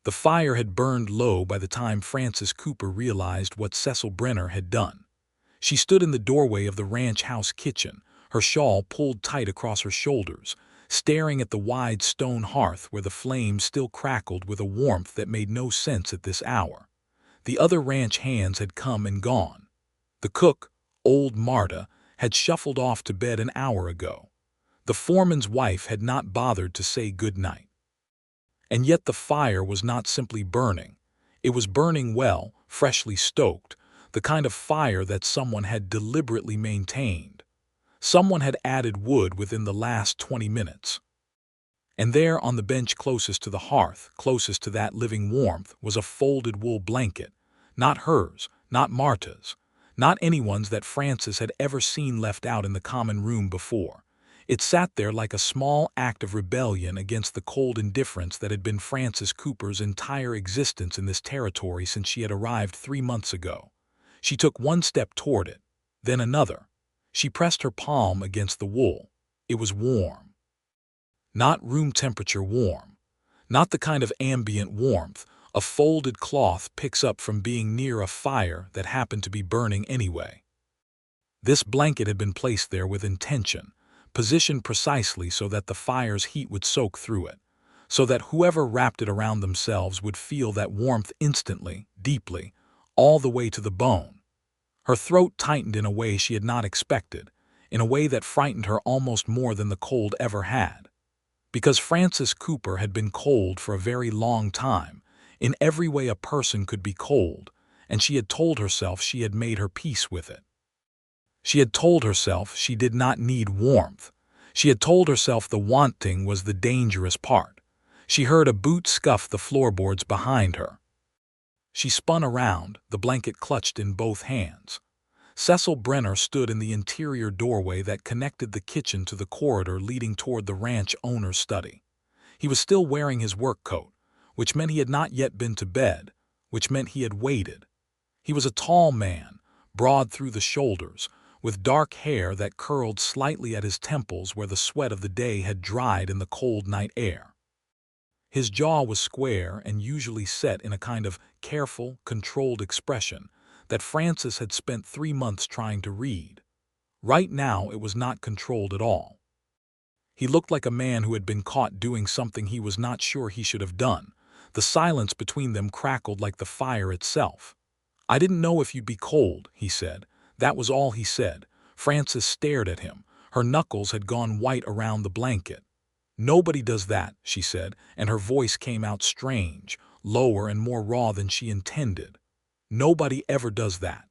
The fire had burned low by the time Frances Cooper realized what Cecil Brenner had done. She stood in the doorway of the ranch house kitchen, her shawl pulled tight across her shoulders, staring at the wide stone hearth where the flames still crackled with a warmth that made no sense at this hour. The other ranch hands had come and gone. The cook, old Marta, had shuffled off to bed an hour ago. The foreman's wife had not bothered to say good night. And yet the fire was not simply burning. It was burning well, freshly stoked, the kind of fire that someone had deliberately maintained. Someone had added wood within the last 20 minutes. And there on the bench closest to the hearth, closest to that living warmth, was a folded wool blanket. Not hers, not Marta's, not anyone's that Frances had ever seen left out in the common room before. It sat there like a small act of rebellion against the cold indifference that had been Frances Cooper's entire existence in this territory since she had arrived 3 months ago. She took one step toward it, then another. She pressed her palm against the wool. It was warm. Not room temperature warm. Not the kind of ambient warmth a folded cloth picks up from being near a fire that happened to be burning anyway. This blanket had been placed there with intention, positioned precisely so that the fire's heat would soak through it, so that whoever wrapped it around themselves would feel that warmth instantly, deeply, all the way to the bone. Her throat tightened in a way she had not expected, in a way that frightened her almost more than the cold ever had. Because Frances Cooper had been cold for a very long time, in every way a person could be cold, and she had told herself she had made her peace with it. She had told herself she did not need warmth. She had told herself the wanting was the dangerous part. She heard a boot scuff the floorboards behind her. She spun around, the blanket clutched in both hands. Cecil Brenner stood in the interior doorway that connected the kitchen to the corridor leading toward the ranch owner's study. He was still wearing his work coat, which meant he had not yet been to bed, which meant he had waited. He was a tall man, broad through the shoulders, with dark hair that curled slightly at his temples where the sweat of the day had dried in the cold night air. His jaw was square and usually set in a kind of careful, controlled expression that Frances had spent 3 months trying to read. Right now it was not controlled at all. He looked like a man who had been caught doing something he was not sure he should have done. The silence between them crackled like the fire itself. "I didn't know if you'd be cold," he said. That was all he said. Frances stared at him. Her knuckles had gone white around the blanket. "Nobody does that," she said, and her voice came out strange, lower and more raw than she intended. "Nobody ever does that."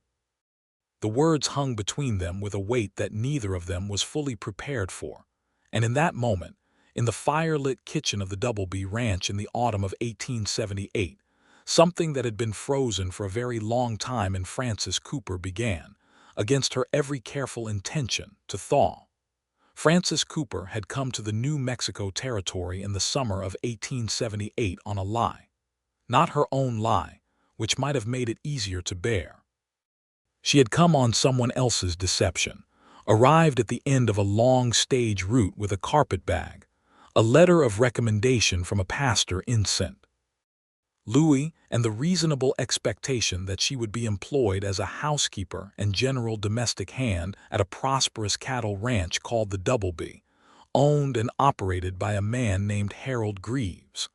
The words hung between them with a weight that neither of them was fully prepared for. And in that moment, in the fire-lit kitchen of the Doubleby Ranch in the autumn of 1878, something that had been frozen for a very long time in Frances Cooper began, against her every careful intention, to thaw. Frances Cooper had come to the New Mexico Territory in the summer of 1878 on a lie. Not her own lie, which might have made it easier to bear. She had come on someone else's deception, arrived at the end of a long stage route with a carpet bag, a letter of recommendation from a pastor in St. Louis, and the reasonable expectation that she would be employed as a housekeeper and general domestic hand at a prosperous cattle ranch called the Doubleby, owned and operated by a man named Harold Greaves.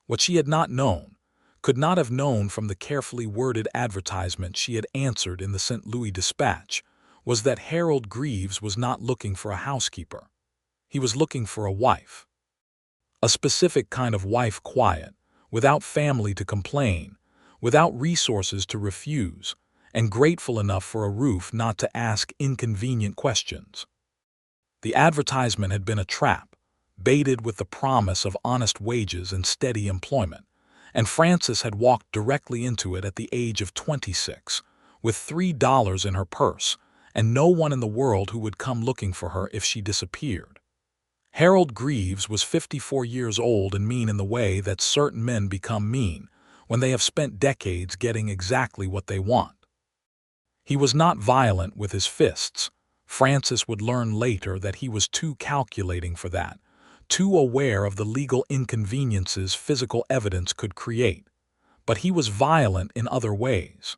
What she had not known, could not have known from the carefully worded advertisement she had answered in the St. Louis Dispatch, was that Harold Greaves was not looking for a housekeeper. He was looking for a wife. A specific kind of wife, quiet, without family to complain, without resources to refuse, and grateful enough for a roof not to ask inconvenient questions. The advertisement had been a trap, baited with the promise of honest wages and steady employment, and Frances had walked directly into it at the age of 26, with $3 in her purse, and no one in the world who would come looking for her if she disappeared. Harold Greaves was 54 years old and mean in the way that certain men become mean when they have spent decades getting exactly what they want. He was not violent with his fists. Frances would learn later that he was too calculating for that, too aware of the legal inconveniences physical evidence could create. But he was violent in other ways.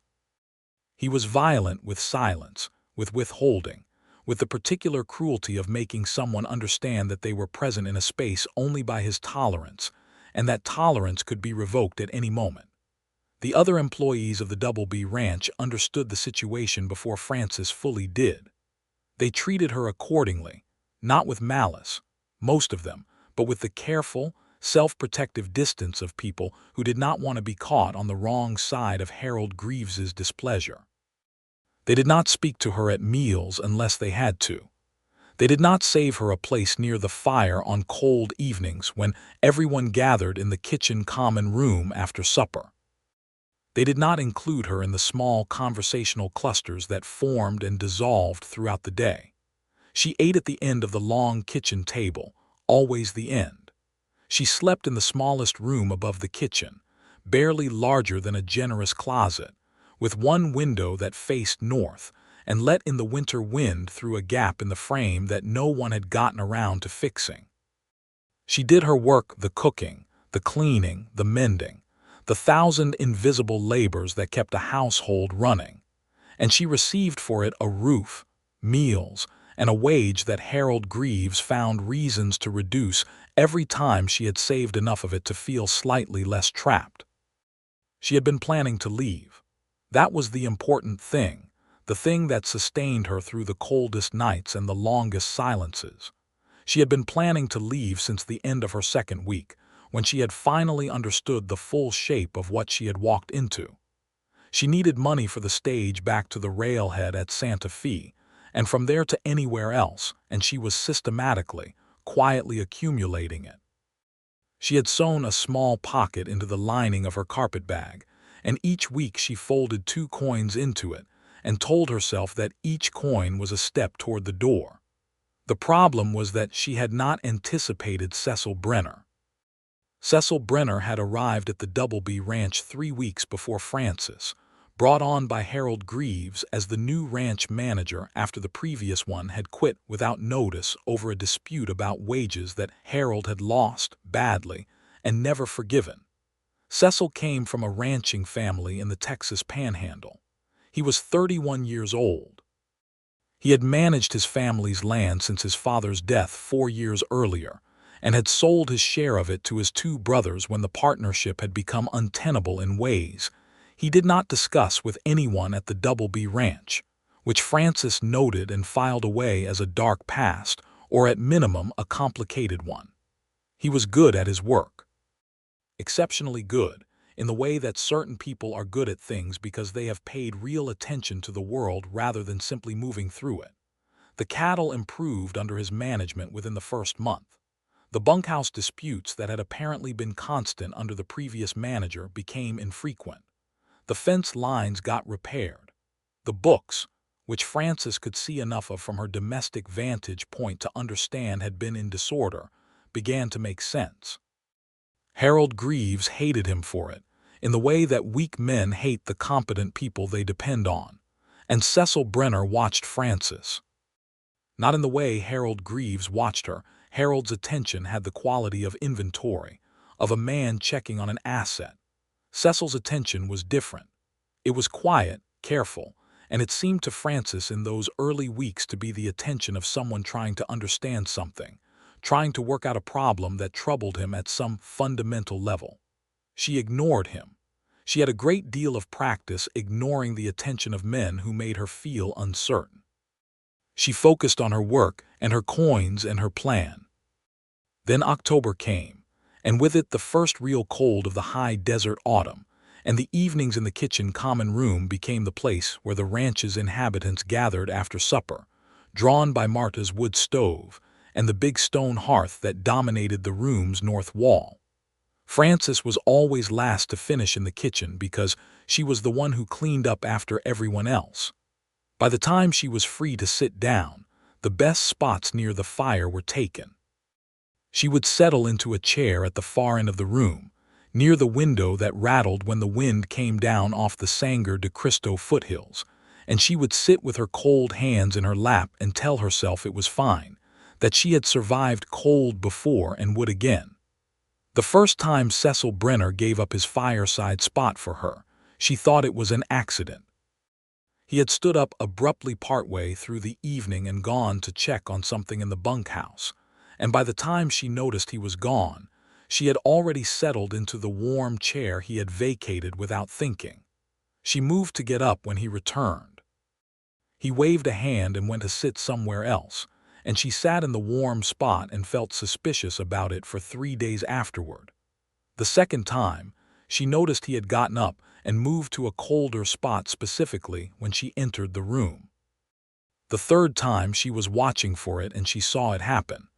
He was violent with silence, with withholding, with the particular cruelty of making someone understand that they were present in a space only by his tolerance, and that tolerance could be revoked at any moment. The other employees of the Double B Ranch understood the situation before Frances fully did. They treated her accordingly, not with malice, most of them, but with the careful, self-protective distance of people who did not want to be caught on the wrong side of Harold Greaves's displeasure. They did not speak to her at meals unless they had to. They did not save her a place near the fire on cold evenings when everyone gathered in the kitchen common room after supper. They did not include her in the small conversational clusters that formed and dissolved throughout the day. She ate at the end of the long kitchen table, always the end. She slept in the smallest room above the kitchen, barely larger than a generous closet, with one window that faced north and let in the winter wind through a gap in the frame that no one had gotten around to fixing. She did her work, the cooking, the cleaning, the mending, the 1,000 invisible labors that kept a household running, and she received for it a roof, meals, and a wage that Harold Greaves found reasons to reduce every time she had saved enough of it to feel slightly less trapped. She had been planning to leave. That was the important thing, the thing that sustained her through the coldest nights and the longest silences. She had been planning to leave since the end of her second week, when she had finally understood the full shape of what she had walked into. She needed money for the stage back to the railhead at Santa Fe, and from there to anywhere else, and she was systematically, quietly accumulating it. She had sewn a small pocket into the lining of her carpet bag, and each week she folded 2 coins into it and told herself that each coin was a step toward the door. The problem was that she had not anticipated Cecil Brenner. Cecil Brenner had arrived at the Double B Ranch 3 weeks before Frances, brought on by Harold Greaves as the new ranch manager after the previous one had quit without notice over a dispute about wages that Harold had lost badly and never forgiven. Cecil came from a ranching family in the Texas Panhandle. He was 31 years old. He had managed his family's land since his father's death 4 years earlier, and had sold his share of it to his 2 brothers when the partnership had become untenable in ways he did not discuss with anyone at the Double B Ranch, which Frances noted and filed away as a dark past, or at minimum a complicated one. He was good at his work. Exceptionally good, in the way that certain people are good at things because they have paid real attention to the world rather than simply moving through it. The cattle improved under his management within the first month. The bunkhouse disputes that had apparently been constant under the previous manager became infrequent. The fence lines got repaired. The books, which Frances could see enough of from her domestic vantage point to understand had been in disorder, began to make sense. Harold Greaves hated him for it, in the way that weak men hate the competent people they depend on, and Cecil Brenner watched Frances. Not in the way Harold Greaves watched her. Harold's attention had the quality of inventory, of a man checking on an asset. Cecil's attention was different. It was quiet, careful, and it seemed to Frances in those early weeks to be the attention of someone trying to understand something, trying to work out a problem that troubled him at some fundamental level. She ignored him. She had a great deal of practice ignoring the attention of men who made her feel uncertain. She focused on her work and her coins and her plan. Then October came, and with it the first real cold of the high desert autumn, and the evenings in the kitchen common room became the place where the ranch's inhabitants gathered after supper, drawn by Marta's wood stove and the big stone hearth that dominated the room's north wall. Frances was always last to finish in the kitchen because she was the one who cleaned up after everyone else. By the time she was free to sit down, the best spots near the fire were taken. She would settle into a chair at the far end of the room, near the window that rattled when the wind came down off the Sangre de Cristo foothills, and she would sit with her cold hands in her lap and tell herself it was fine, that she had survived cold before and would again. The first time Cecil Brenner gave up his fireside spot for her, she thought it was an accident. He had stood up abruptly partway through the evening and gone to check on something in the bunkhouse, and by the time she noticed he was gone, she had already settled into the warm chair he had vacated without thinking. She moved to get up when he returned. He waved a hand and went to sit somewhere else, and she sat in the warm spot and felt suspicious about it for 3 days afterward. The second time, she noticed he had gotten up and moved to a colder spot specifically when she entered the room. The third time, she was watching for it and she saw it happen.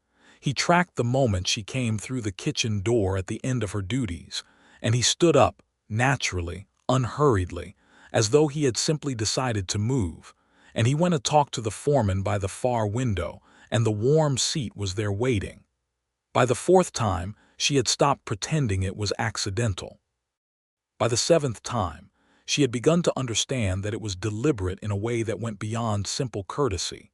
He tracked the moment she came through the kitchen door at the end of her duties, and he stood up, naturally, unhurriedly, as though he had simply decided to move, and he went to talk to the foreman by the far window, and the warm seat was there waiting. By the fourth time, she had stopped pretending it was accidental. By the seventh time, she had begun to understand that it was deliberate in a way that went beyond simple courtesy,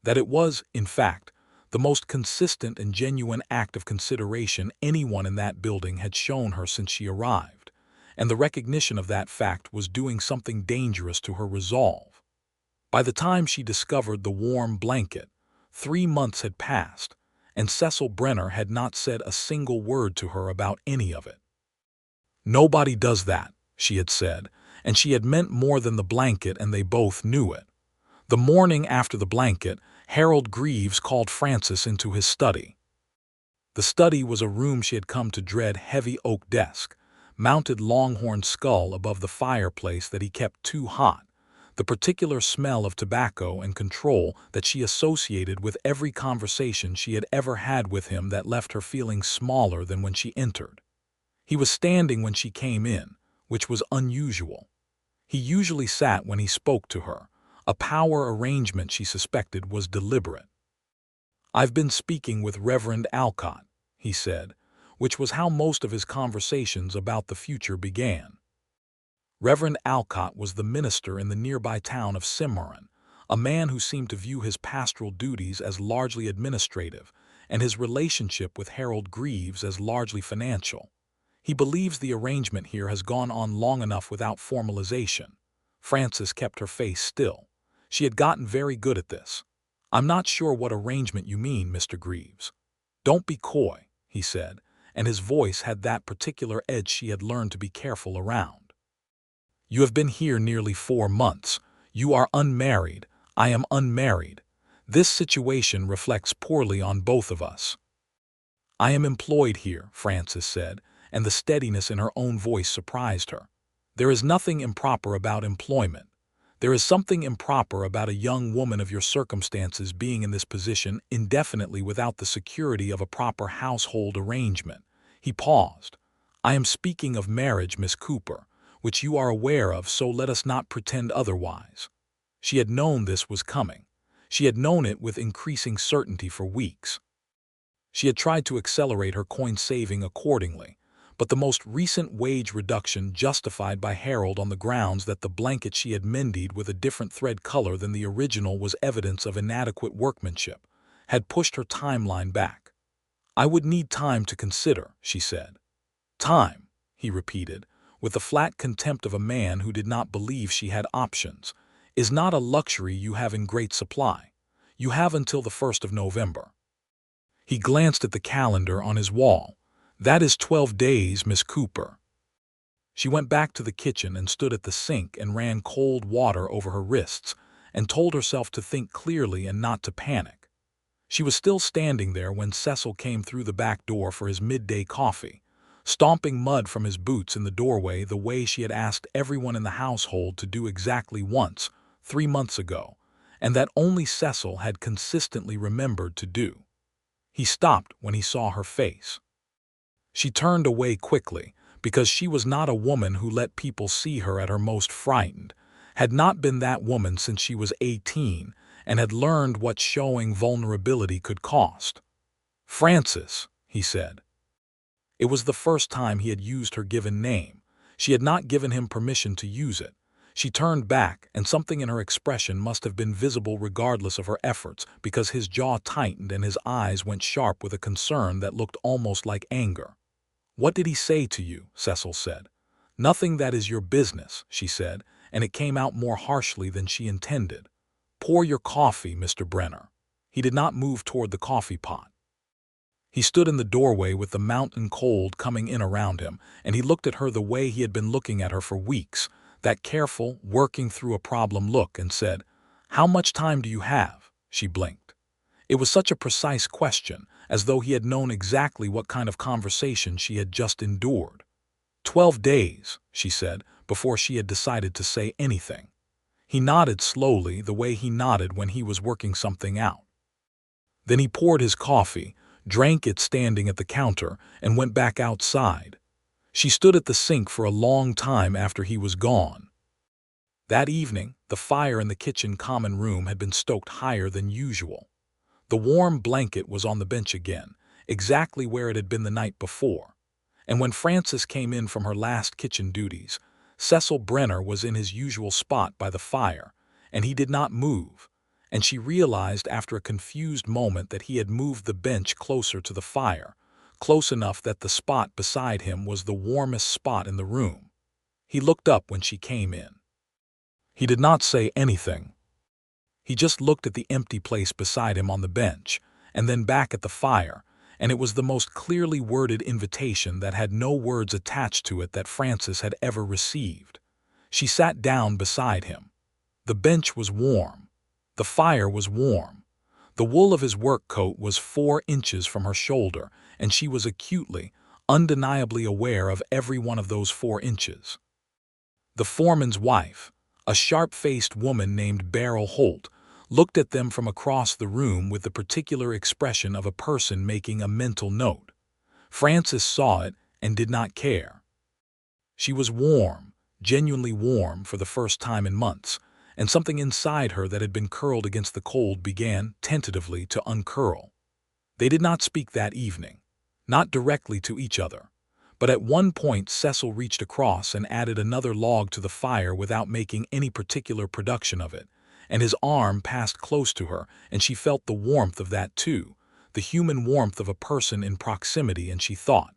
that it was, in fact, the most consistent and genuine act of consideration anyone in that building had shown her since she arrived, and the recognition of that fact was doing something dangerous to her resolve. By the time she discovered the warm blanket, 3 months had passed, and Cecil Brenner had not said a single word to her about any of it. "Nobody does that," she had said, and she had meant more than the blanket, and they both knew it. The morning after the blanket, Harold Greaves called Frances into his study. The study was a room she had come to dread: heavy oak desk, mounted longhorn skull above the fireplace that he kept too hot, the particular smell of tobacco and control that she associated with every conversation she had ever had with him that left her feeling smaller than when she entered. He was standing when she came in, which was unusual. He usually sat when he spoke to her, a power arrangement she suspected was deliberate. "I've been speaking with Reverend Alcott," he said, which was how most of his conversations about the future began. Reverend Alcott was the minister in the nearby town of Cimarron, a man who seemed to view his pastoral duties as largely administrative and his relationship with Harold Greaves as largely financial. "He believes the arrangement here has gone on long enough without formalization." Frances kept her face still. She had gotten very good at this. "I'm not sure what arrangement you mean, Mr. Greaves." "Don't be coy," he said, and his voice had that particular edge she had learned to be careful around. "You have been here nearly 4 months. You are unmarried. I am unmarried. This situation reflects poorly on both of us." "I am employed here," Frances said, and the steadiness in her own voice surprised her. "There is nothing improper about employment. There is something improper about a young woman of your circumstances being in this position indefinitely without the security of a proper household arrangement." He paused. "I am speaking of marriage, Miss Cooper, which you are aware of, so let us not pretend otherwise." She had known this was coming. She had known it with increasing certainty for weeks. She had tried to accelerate her coin saving accordingly, but the most recent wage reduction, justified by Harold on the grounds that the blanket she had mended with a different thread color than the original was evidence of inadequate workmanship, had pushed her timeline back. "I would need time to consider," she said. "Time," he repeated, with the flat contempt of a man who did not believe she had options, "is not a luxury you have in great supply. You have until the 1st of November. He glanced at the calendar on his wall. "That is 12 days, Miss Cooper." She went back to the kitchen and stood at the sink and ran cold water over her wrists and told herself to think clearly and not to panic. She was still standing there when Cecil came through the back door for his midday coffee, stomping mud from his boots in the doorway the way she had asked everyone in the household to do exactly once, 3 months ago, and that only Cecil had consistently remembered to do. He stopped when he saw her face. She turned away quickly, because she was not a woman who let people see her at her most frightened, had not been that woman since she was 18, and had learned what showing vulnerability could cost. "Frances," he said. It was the first time he had used her given name. She had not given him permission to use it. She turned back, and something in her expression must have been visible regardless of her efforts, because his jaw tightened and his eyes went sharp with a concern that looked almost like anger. "What did he say to you?" Cecil said. "Nothing that is your business," she said, and it came out more harshly than she intended. "Pour your coffee, Mr. Brenner." He did not move toward the coffee pot. He stood in the doorway with the mountain cold coming in around him, and he looked at her the way he had been looking at her for weeks, that careful, working through a problem look, and said, "How much time do you have?" She blinked. It was such a precise question, as though he had known exactly what kind of conversation she had just endured. 12 days, she said, before she had decided to say anything. He nodded slowly, the way he nodded when he was working something out. Then he poured his coffee, drank it standing at the counter, and went back outside. She stood at the sink for a long time after he was gone. That evening, the fire in the kitchen common room had been stoked higher than usual. The warm blanket was on the bench again, exactly where it had been the night before. And when Frances came in from her last kitchen duties, Cecil Brenner was in his usual spot by the fire, and he did not move, and she realized after a confused moment that he had moved the bench closer to the fire, close enough that the spot beside him was the warmest spot in the room. He looked up when she came in. He did not say anything. He just looked at the empty place beside him on the bench, and then back at the fire, and it was the most clearly worded invitation that had no words attached to it that Frances had ever received. She sat down beside him. The bench was warm. The fire was warm. The wool of his work coat was 4 inches from her shoulder, and she was acutely, undeniably aware of every one of those 4 inches. The foreman's wife, a sharp-faced woman named Beryl Holt, looked at them from across the room with the particular expression of a person making a mental note. Frances saw it and did not care. She was warm, genuinely warm for the first time in months, and something inside her that had been curled against the cold began, tentatively, to uncurl. They did not speak that evening, not directly to each other, but at one point Cecil reached across and added another log to the fire without making any particular production of it, and his arm passed close to her, and she felt the warmth of that too, the human warmth of a person in proximity, and she thought,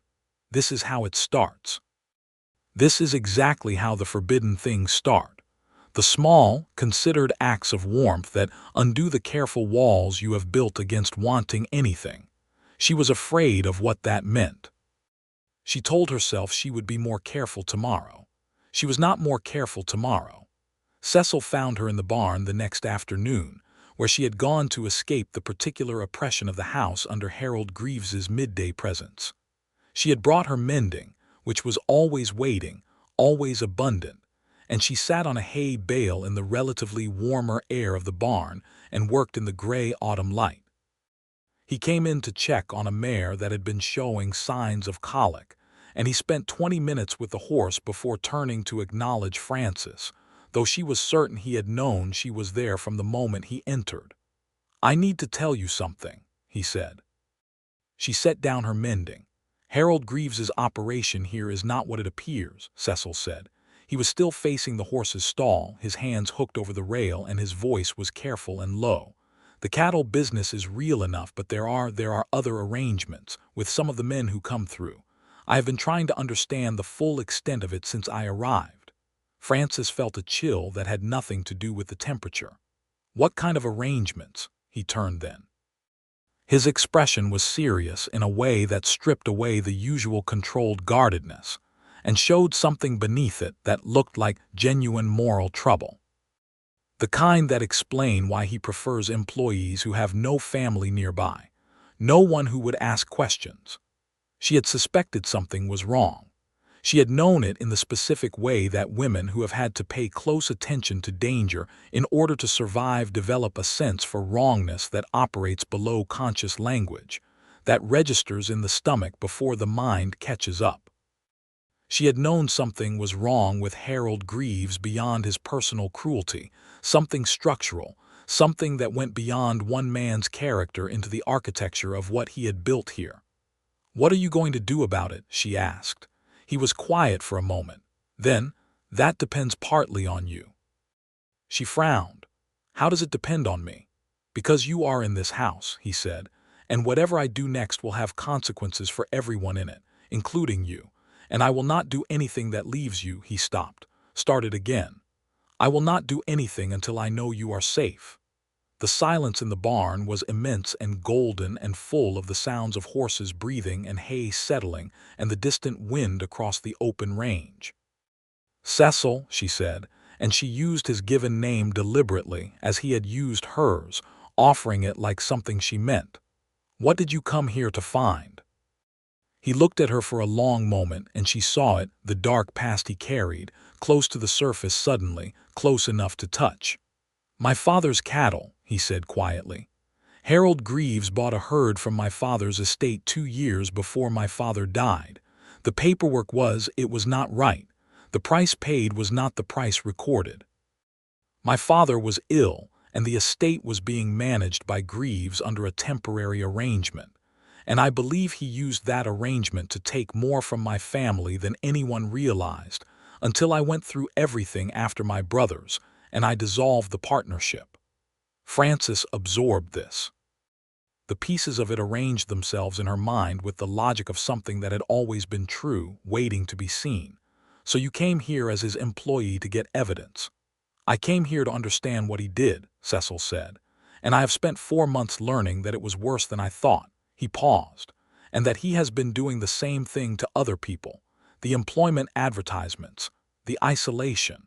this is how it starts. This is exactly how the forbidden things start. The small, considered acts of warmth that undo the careful walls you have built against wanting anything. She was afraid of what that meant. She told herself she would be more careful tomorrow. She was not more careful tomorrow. Cecil found her in the barn the next afternoon, where she had gone to escape the particular oppression of the house under Harold Greaves's midday presence. She had brought her mending, which was always waiting, always abundant, and she sat on a hay bale in the relatively warmer air of the barn and worked in the gray autumn light. He came in to check on a mare that had been showing signs of colic, and he spent 20 minutes with the horse before turning to acknowledge Frances, though she was certain he had known she was there from the moment he entered. "I need to tell you something," he said. She set down her mending. "Harold Greaves's operation here is not what it appears," Cecil said. He was still facing the horse's stall, his hands hooked over the rail, and his voice was careful and low. "The cattle business is real enough, but there are other arrangements with some of the men who come through. I have been trying to understand the full extent of it since I arrived." Frances felt a chill that had nothing to do with the temperature. "What kind of arrangements?" He turned then. His expression was serious in a way that stripped away the usual controlled guardedness, and showed something beneath it that looked like genuine moral trouble. The kind that explain why he prefers employees who have no family nearby, no one who would ask questions. She had suspected something was wrong. She had known it in the specific way that women who have had to pay close attention to danger in order to survive develop a sense for wrongness that operates below conscious language, that registers in the stomach before the mind catches up. She had known something was wrong with Harold Greaves beyond his personal cruelty, something structural, something that went beyond one man's character into the architecture of what he had built here. "What are you going to do about it?" she asked. He was quiet for a moment. Then, That depends partly on you. She frowned. How does it depend on me? Because you are in this house, he said, and whatever I do next will have consequences for everyone in it, including you. And I will not do anything that leaves you, he stopped, started again. I will not do anything until I know you are safe. The silence in the barn was immense and golden and full of the sounds of horses breathing and hay settling and the distant wind across the open range. Cecil, she said, and she used his given name deliberately as he had used hers, offering it like something she meant. What did you come here to find? He looked at her for a long moment, and she saw it, the dark past he carried, close to the surface suddenly, close enough to touch. My father's cattle, he said quietly. Harold Greaves bought a herd from my father's estate 2 years before my father died. The paperwork it was not right. The price paid was not the price recorded. My father was ill, and the estate was being managed by Greaves under a temporary arrangement. And I believe he used that arrangement to take more from my family than anyone realized, until I went through everything after my brothers, and I dissolved the partnership. Frances absorbed this. The pieces of it arranged themselves in her mind with the logic of something that had always been true, waiting to be seen. So you came here as his employee to get evidence. I came here to understand what he did, Cecil said, and I have spent 4 months learning that it was worse than I thought. He paused, and that he has been doing the same thing to other people. The employment advertisements, the isolation,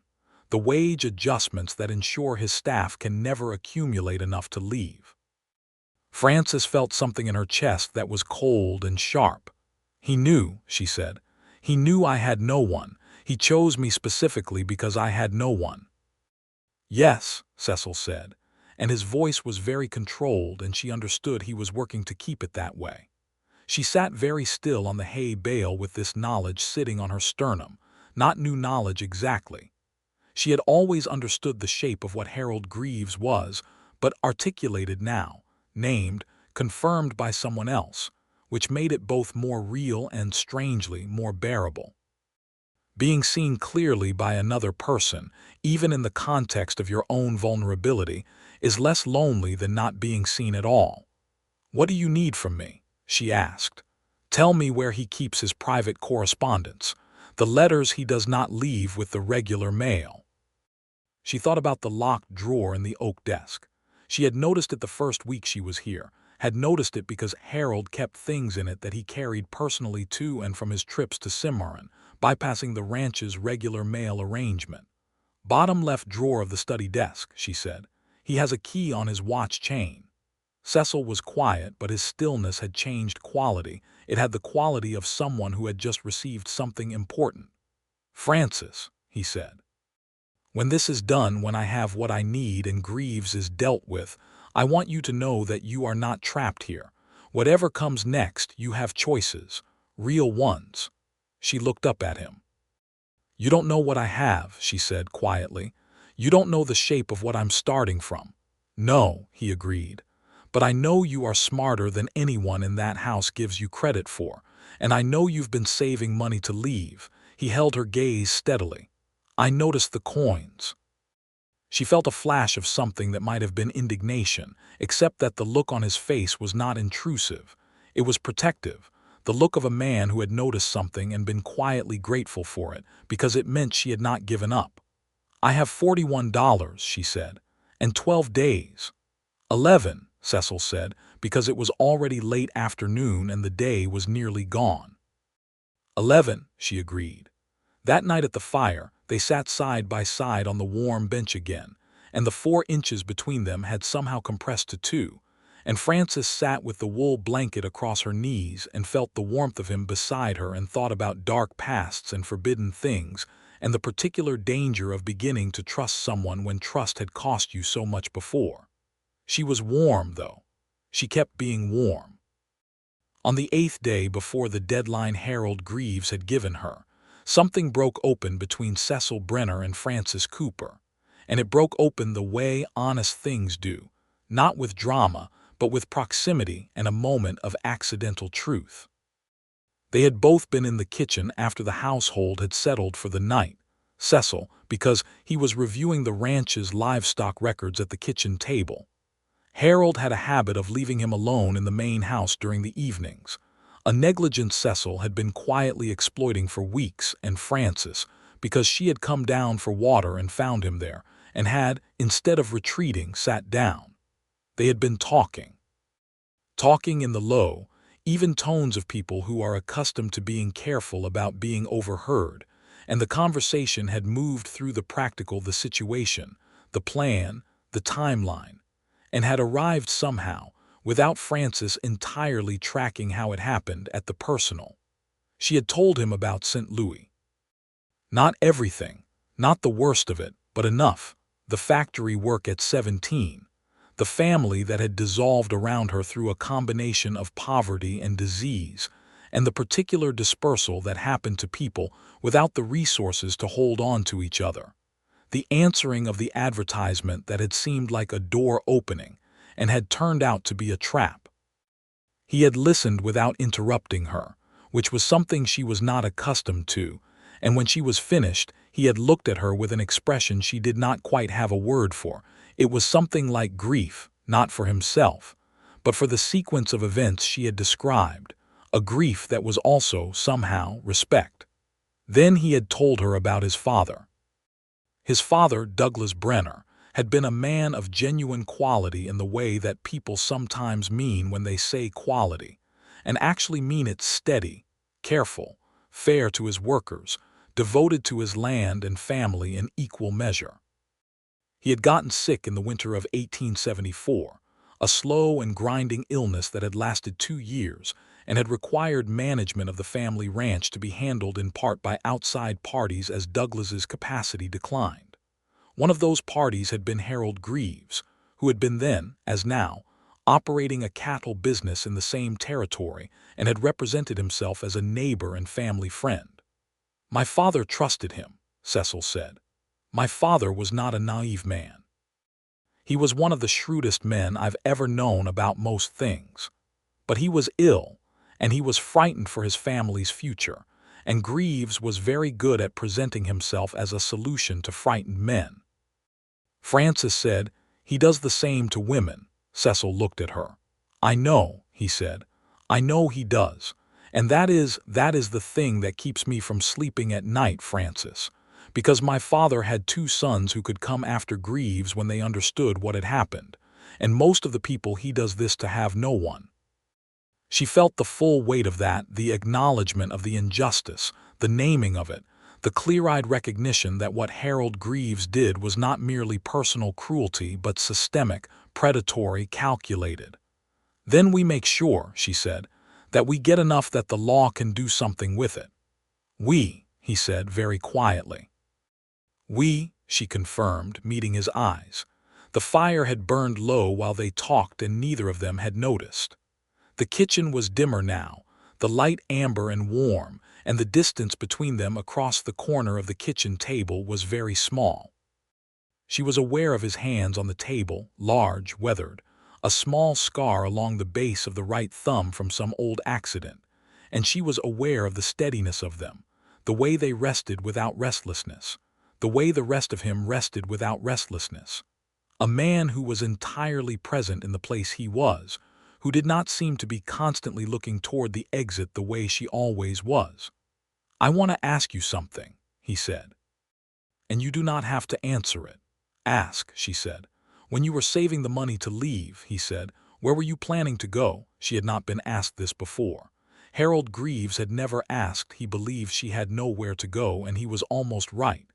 the wage adjustments that ensure his staff can never accumulate enough to leave. Frances felt something in her chest that was cold and sharp. He knew, she said. He knew I had no one. He chose me specifically because I had no one. Yes, Cecil said, and his voice was very controlled, and she understood he was working to keep it that way. She sat very still on the hay bale with this knowledge sitting on her sternum, not new knowledge exactly. She had always understood the shape of what Harold Greaves was, but articulated now, named, confirmed by someone else, which made it both more real and strangely more bearable. Being seen clearly by another person, even in the context of your own vulnerability, is less lonely than not being seen at all. What do you need from me? She asked. Tell me where he keeps his private correspondence, the letters he does not leave with the regular mail. She thought about the locked drawer in the oak desk. She had noticed it the first week she was here, had noticed it because Harold kept things in it that he carried personally to and from his trips to Cimarron, bypassing the ranch's regular mail arrangement. Bottom left drawer of the study desk, she said. He has a key on his watch chain. Cecil was quiet, but his stillness had changed quality. It had the quality of someone who had just received something important. Frances, he said. When this is done, when I have what I need and Greaves is dealt with, I want you to know that you are not trapped here. Whatever comes next, you have choices, real ones. She looked up at him. You don't know what I have, she said quietly. You don't know the shape of what I'm starting from. No, he agreed. But I know you are smarter than anyone in that house gives you credit for, and I know you've been saving money to leave. He held her gaze steadily. I noticed the coins. She felt a flash of something that might have been indignation, except that the look on his face was not intrusive. It was protective, the look of a man who had noticed something and been quietly grateful for it, because it meant she had not given up. I have $41, she said, and 12 days. 11, Cecil said, because it was already late afternoon and the day was nearly gone. 11, she agreed. That night at the fire, they sat side by side on the warm bench again, and the 4 inches between them had somehow compressed to 2, and Frances sat with the wool blanket across her knees and felt the warmth of him beside her and thought about dark pasts and forbidden things, and the particular danger of beginning to trust someone when trust had cost you so much before. She was warm, though. She kept being warm. On the 8th day before the deadline Harold Greaves had given her, something broke open between Cecil Brenner and Frances Cooper, and it broke open the way honest things do, not with drama, but with proximity and a moment of accidental truth. They had both been in the kitchen after the household had settled for the night. Cecil, because he was reviewing the ranch's livestock records at the kitchen table. Harold had a habit of leaving him alone in the main house during the evenings. A negligent Cecil had been quietly exploiting for weeks, and Frances, because she had come down for water and found him there, and had, instead of retreating, sat down. They had been talking. Talking in the low, even tones of people who are accustomed to being careful about being overheard, and the conversation had moved through the situation, the plan, the timeline, and had arrived somehow, without Frances entirely tracking how it happened, at the personal. She had told him about St. Louis. Not everything, not the worst of it, but enough. The factory work at 17. The family that had dissolved around her through a combination of poverty and disease, and the particular dispersal that happened to people without the resources to hold on to each other. The answering of the advertisement that had seemed like a door opening and had turned out to be a trap. He had listened without interrupting her, which was something she was not accustomed to, and when she was finished, he had looked at her with an expression she did not quite have a word for. It was something like grief, not for himself, but for the sequence of events she had described, a grief that was also, somehow, respect. Then he had told her about his father. His father, Douglas Brenner, had been a man of genuine quality in the way that people sometimes mean when they say quality, and actually mean it: steady, careful, fair to his workers, devoted to his land and family in equal measure. He had gotten sick in the winter of 1874, a slow and grinding illness that had lasted 2 years and had required management of the family ranch to be handled in part by outside parties as Douglas's capacity declined. One of those parties had been Harold Greaves, who had been then, as now, operating a cattle business in the same territory and had represented himself as a neighbor and family friend. "My father trusted him," Cecil said. "My father was not a naive man. He was one of the shrewdest men I've ever known about most things. But he was ill, and he was frightened for his family's future, and Greaves was very good at presenting himself as a solution to frightened men." Frances said, "He does the same to women." Cecil looked at her. "I know," he said. "I know he does. And that is the thing that keeps me from sleeping at night, Frances. Because my father had 2 sons who could come after Greaves when they understood what had happened, and most of the people he does this to have no one." She felt the full weight of that, the acknowledgement of the injustice, the naming of it, the clear-eyed recognition that what Harold Greaves did was not merely personal cruelty but systemic, predatory, calculated. "Then we make sure," she said, "that we get enough that the law can do something with it." "We," he said very quietly. "We," she confirmed, meeting his eyes. The fire had burned low while they talked and neither of them had noticed. The kitchen was dimmer now, the light amber and warm, and the distance between them across the corner of the kitchen table was very small. She was aware of his hands on the table, large, weathered, a small scar along the base of the right thumb from some old accident, and she was aware of the steadiness of them, the way they rested without restlessness, the way the rest of him rested without restlessness. A man who was entirely present in the place he was, who did not seem to be constantly looking toward the exit the way she always was. "I want to ask you something," he said. "And you do not have to answer it." "Ask," she said. "When you were saving the money to leave," he said, "where were you planning to go?" She had not been asked this before. Harold Greaves had never asked. He believed she had nowhere to go, and he was almost right.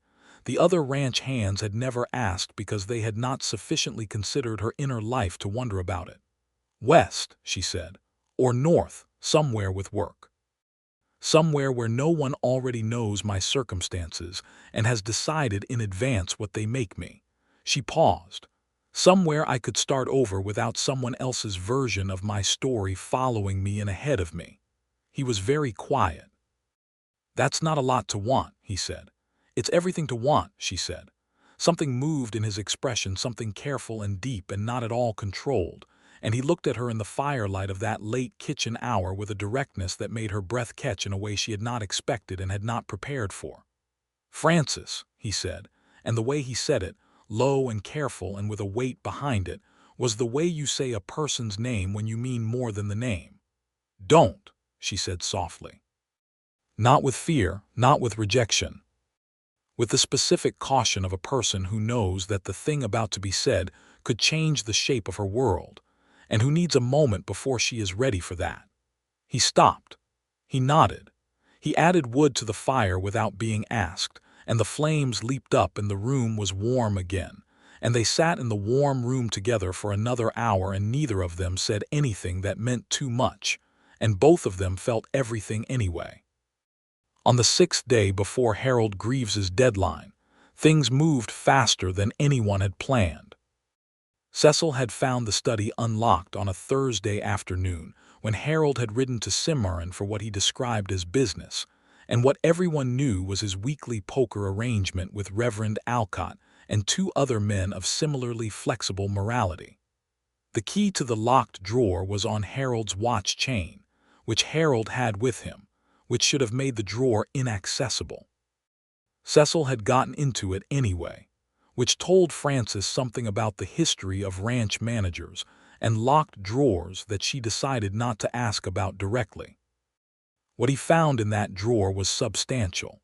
The other ranch hands had never asked because they had not sufficiently considered her inner life to wonder about it. "West," she said, "or north, somewhere with work. Somewhere where no one already knows my circumstances and has decided in advance what they make me." She paused. "Somewhere I could start over without someone else's version of my story following me and ahead of me." He was very quiet. "That's not a lot to want," he said. "It's everything to want," she said. Something moved in his expression, something careful and deep and not at all controlled, and he looked at her in the firelight of that late kitchen hour with a directness that made her breath catch in a way she had not expected and had not prepared for. "Francis," he said, and the way he said it, low and careful and with a weight behind it, was the way you say a person's name when you mean more than the name. "Don't," she said softly. Not with fear, not with rejection. With the specific caution of a person who knows that the thing about to be said could change the shape of her world, and who needs a moment before she is ready for that. He stopped. He nodded. He added wood to the fire without being asked, and the flames leaped up and the room was warm again, and they sat in the warm room together for another hour and neither of them said anything that meant too much, and both of them felt everything anyway. On the 6th day before Harold Greaves's deadline, things moved faster than anyone had planned. Cecil had found the study unlocked on a Thursday afternoon when Harold had ridden to Cimarron for what he described as business, and what everyone knew was his weekly poker arrangement with Reverend Alcott and 2 other men of similarly flexible morality. The key to the locked drawer was on Harold's watch chain, which Harold had with him, which should have made the drawer inaccessible. Cecil had gotten into it anyway, which told Frances something about the history of ranch managers and locked drawers that she decided not to ask about directly. What he found in that drawer was substantial.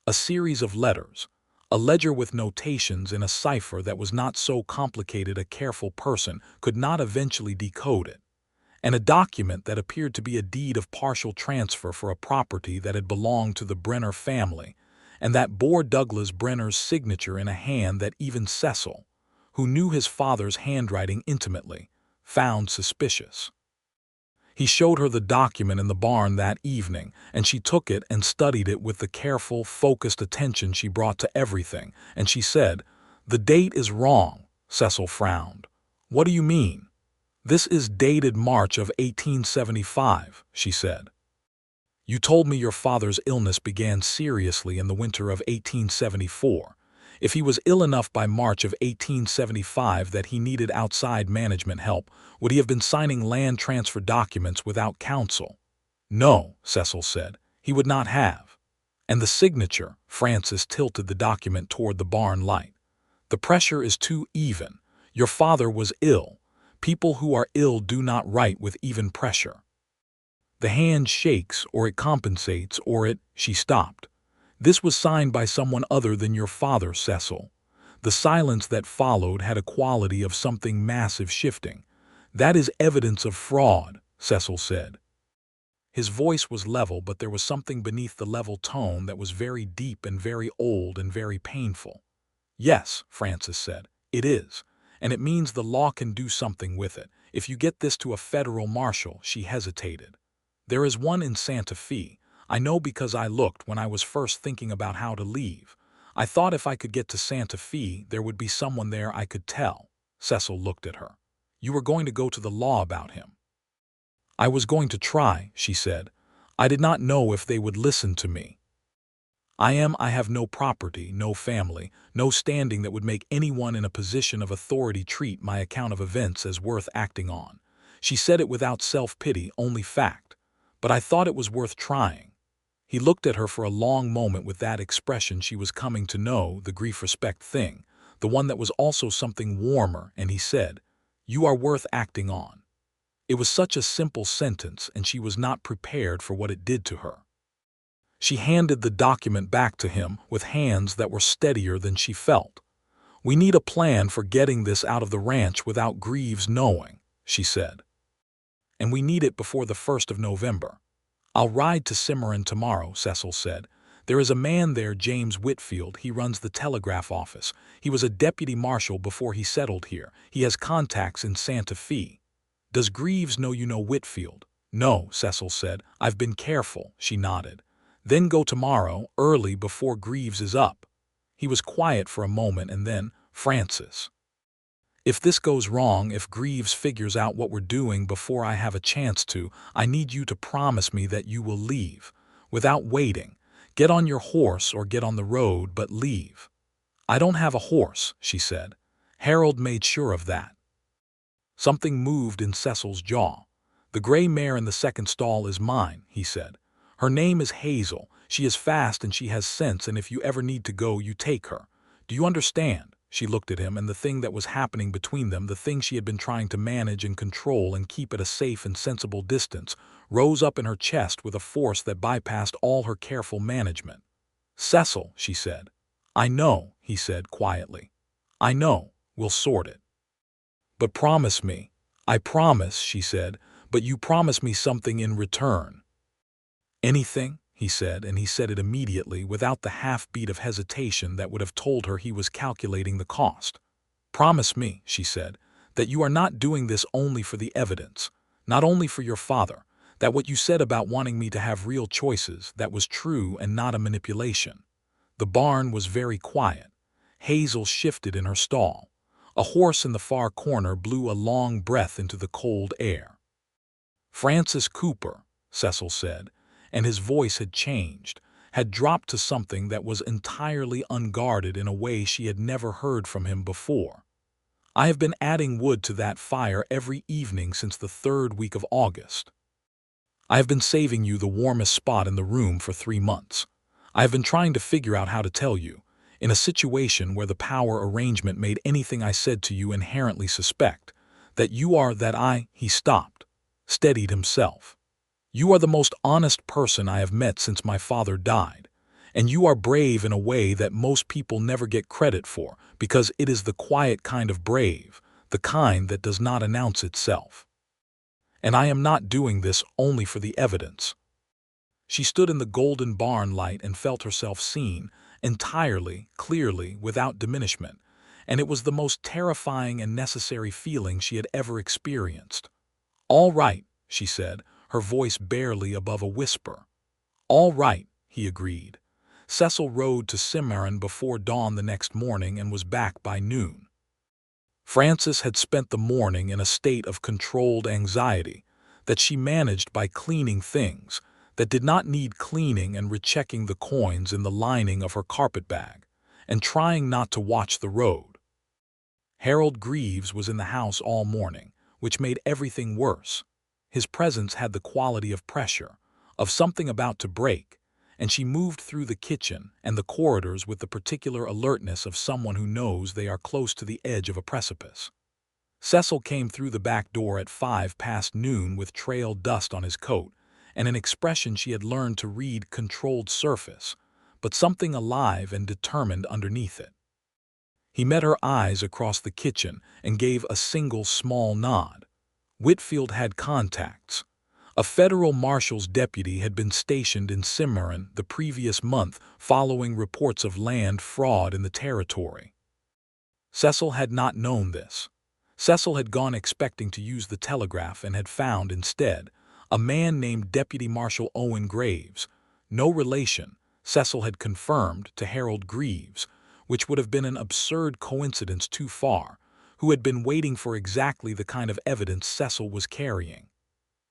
A series of letters, a ledger with notations in a cipher that was not so complicated a careful person could not eventually decode it, and a document that appeared to be a deed of partial transfer for a property that had belonged to the Brenner family, and that bore Douglas Brenner's signature in a hand that even Cecil, who knew his father's handwriting intimately, found suspicious. He showed her the document in the barn that evening, and she took it and studied it with the careful, focused attention she brought to everything, and she said, "The date is wrong." Cecil frowned. "What do you mean?" "This is dated March of 1875, she said. "You told me your father's illness began seriously in the winter of 1874. If he was ill enough by March of 1875 that he needed outside management help, would he have been signing land transfer documents without counsel?" "No," Cecil said, "he would not have." "And the signature," Frances tilted the document toward the barn light. "The pressure is too even. Your father was ill. People who are ill do not write with even pressure. The hand shakes, or it compensates, or it—" She stopped. "This was signed by someone other than your father, Cecil." The silence that followed had a quality of something massive shifting. "That is evidence of fraud," Cecil said. His voice was level, but there was something beneath the level tone that was very deep and very old and very painful. "Yes," Frances said, "it is. And it means the law can do something with it. If you get this to a federal marshal," she hesitated. "There is one in Santa Fe. I know because I looked when I was first thinking about how to leave. I thought if I could get to Santa Fe, there would be someone there I could tell." Cecil looked at her. "You were going to go to the law about him." "I was going to try," she said. "I did not know if they would listen to me. I have no property, no family, no standing that would make anyone in a position of authority treat my account of events as worth acting on." She said it without self-pity, only fact. "But I thought it was worth trying." He looked at her for a long moment with that expression she was coming to know, the grief-respect thing, the one that was also something warmer, and he said, "You are worth acting on." It was such a simple sentence, and she was not prepared for what it did to her. She handed the document back to him with hands that were steadier than she felt. "We need a plan for getting this out of the ranch without Greaves knowing," she said. "And we need it before the 1st of November. "I'll ride to Cimarron tomorrow," Cecil said. "There is a man there, James Whitfield. He runs the telegraph office. He was a deputy marshal before he settled here. He has contacts in Santa Fe." "Does Greaves know you know Whitfield?" "No," Cecil said. "I've been careful." She nodded. "Then go tomorrow, early, before Greaves is up." He was quiet for a moment, and then, "Frances, if this goes wrong, if Greaves figures out what we're doing before I have a chance to, I need you to promise me that you will leave, without waiting. Get on your horse or get on the road, but leave." "I don't have a horse," she said. Harold made sure of that. Something moved in Cecil's jaw. "The gray mare in the second stall is mine," he said. "Her name is Hazel. She is fast and she has sense, and if you ever need to go, you take her. Do you understand?" She looked at him, and the thing that was happening between them, the thing she had been trying to manage and control and keep at a safe and sensible distance, rose up in her chest with a force that bypassed all her careful management. "Cecil," she said. "I know," he said quietly. "I know. We'll sort it. But promise me." "I promise," she said, "but you promise me something in return." "Anything?" he said, and he said it immediately, without the half-beat of hesitation that would have told her he was calculating the cost. "Promise me," she said, "that you are not doing this only for the evidence, not only for your father, that what you said about wanting me to have real choices, that was true and not a manipulation." The barn was very quiet. Hazel shifted in her stall. A horse in the far corner blew a long breath into the cold air. "Francis Cooper," Cecil said, and his voice had changed, had dropped to something that was entirely unguarded in a way she had never heard from him before. "I have been adding wood to that fire every evening since the 3rd week of August. I have been saving you the warmest spot in the room for 3 months. I have been trying to figure out how to tell you, in a situation where the power arrangement made anything I said to you inherently suspect, that you are that I—" He stopped, steadied himself. "You are the most honest person I have met since my father died, and you are brave in a way that most people never get credit for, because it is the quiet kind of brave, the kind that does not announce itself. And I am not doing this only for the evidence." She stood in the golden barn light and felt herself seen, entirely, clearly, without diminishment, and it was the most terrifying and necessary feeling she had ever experienced. "All right," she said, her voice barely above a whisper. "All right," he agreed. Cecil rode to Cimarron before dawn the next morning and was back by noon. Frances had spent the morning in a state of controlled anxiety that she managed by cleaning things that did not need cleaning and rechecking the coins in the lining of her carpetbag, and trying not to watch the road. Harold Greaves was in the house all morning, which made everything worse. His presence had the quality of pressure, of something about to break, and she moved through the kitchen and the corridors with the particular alertness of someone who knows they are close to the edge of a precipice. Cecil came through the back door at 5 past noon with trail dust on his coat and an expression she had learned to read, controlled surface, but something alive and determined underneath it. He met her eyes across the kitchen and gave a single small nod. Whitfield had contacts. A federal marshal's deputy had been stationed in Cimarron the previous month following reports of land fraud in the territory. Cecil had not known this. Cecil had gone expecting to use the telegraph and had found, instead, a man named Deputy Marshal Owen Graves, no relation, Cecil had confirmed, to Harold Greaves, which would have been an absurd coincidence too far, who had been waiting for exactly the kind of evidence Cecil was carrying.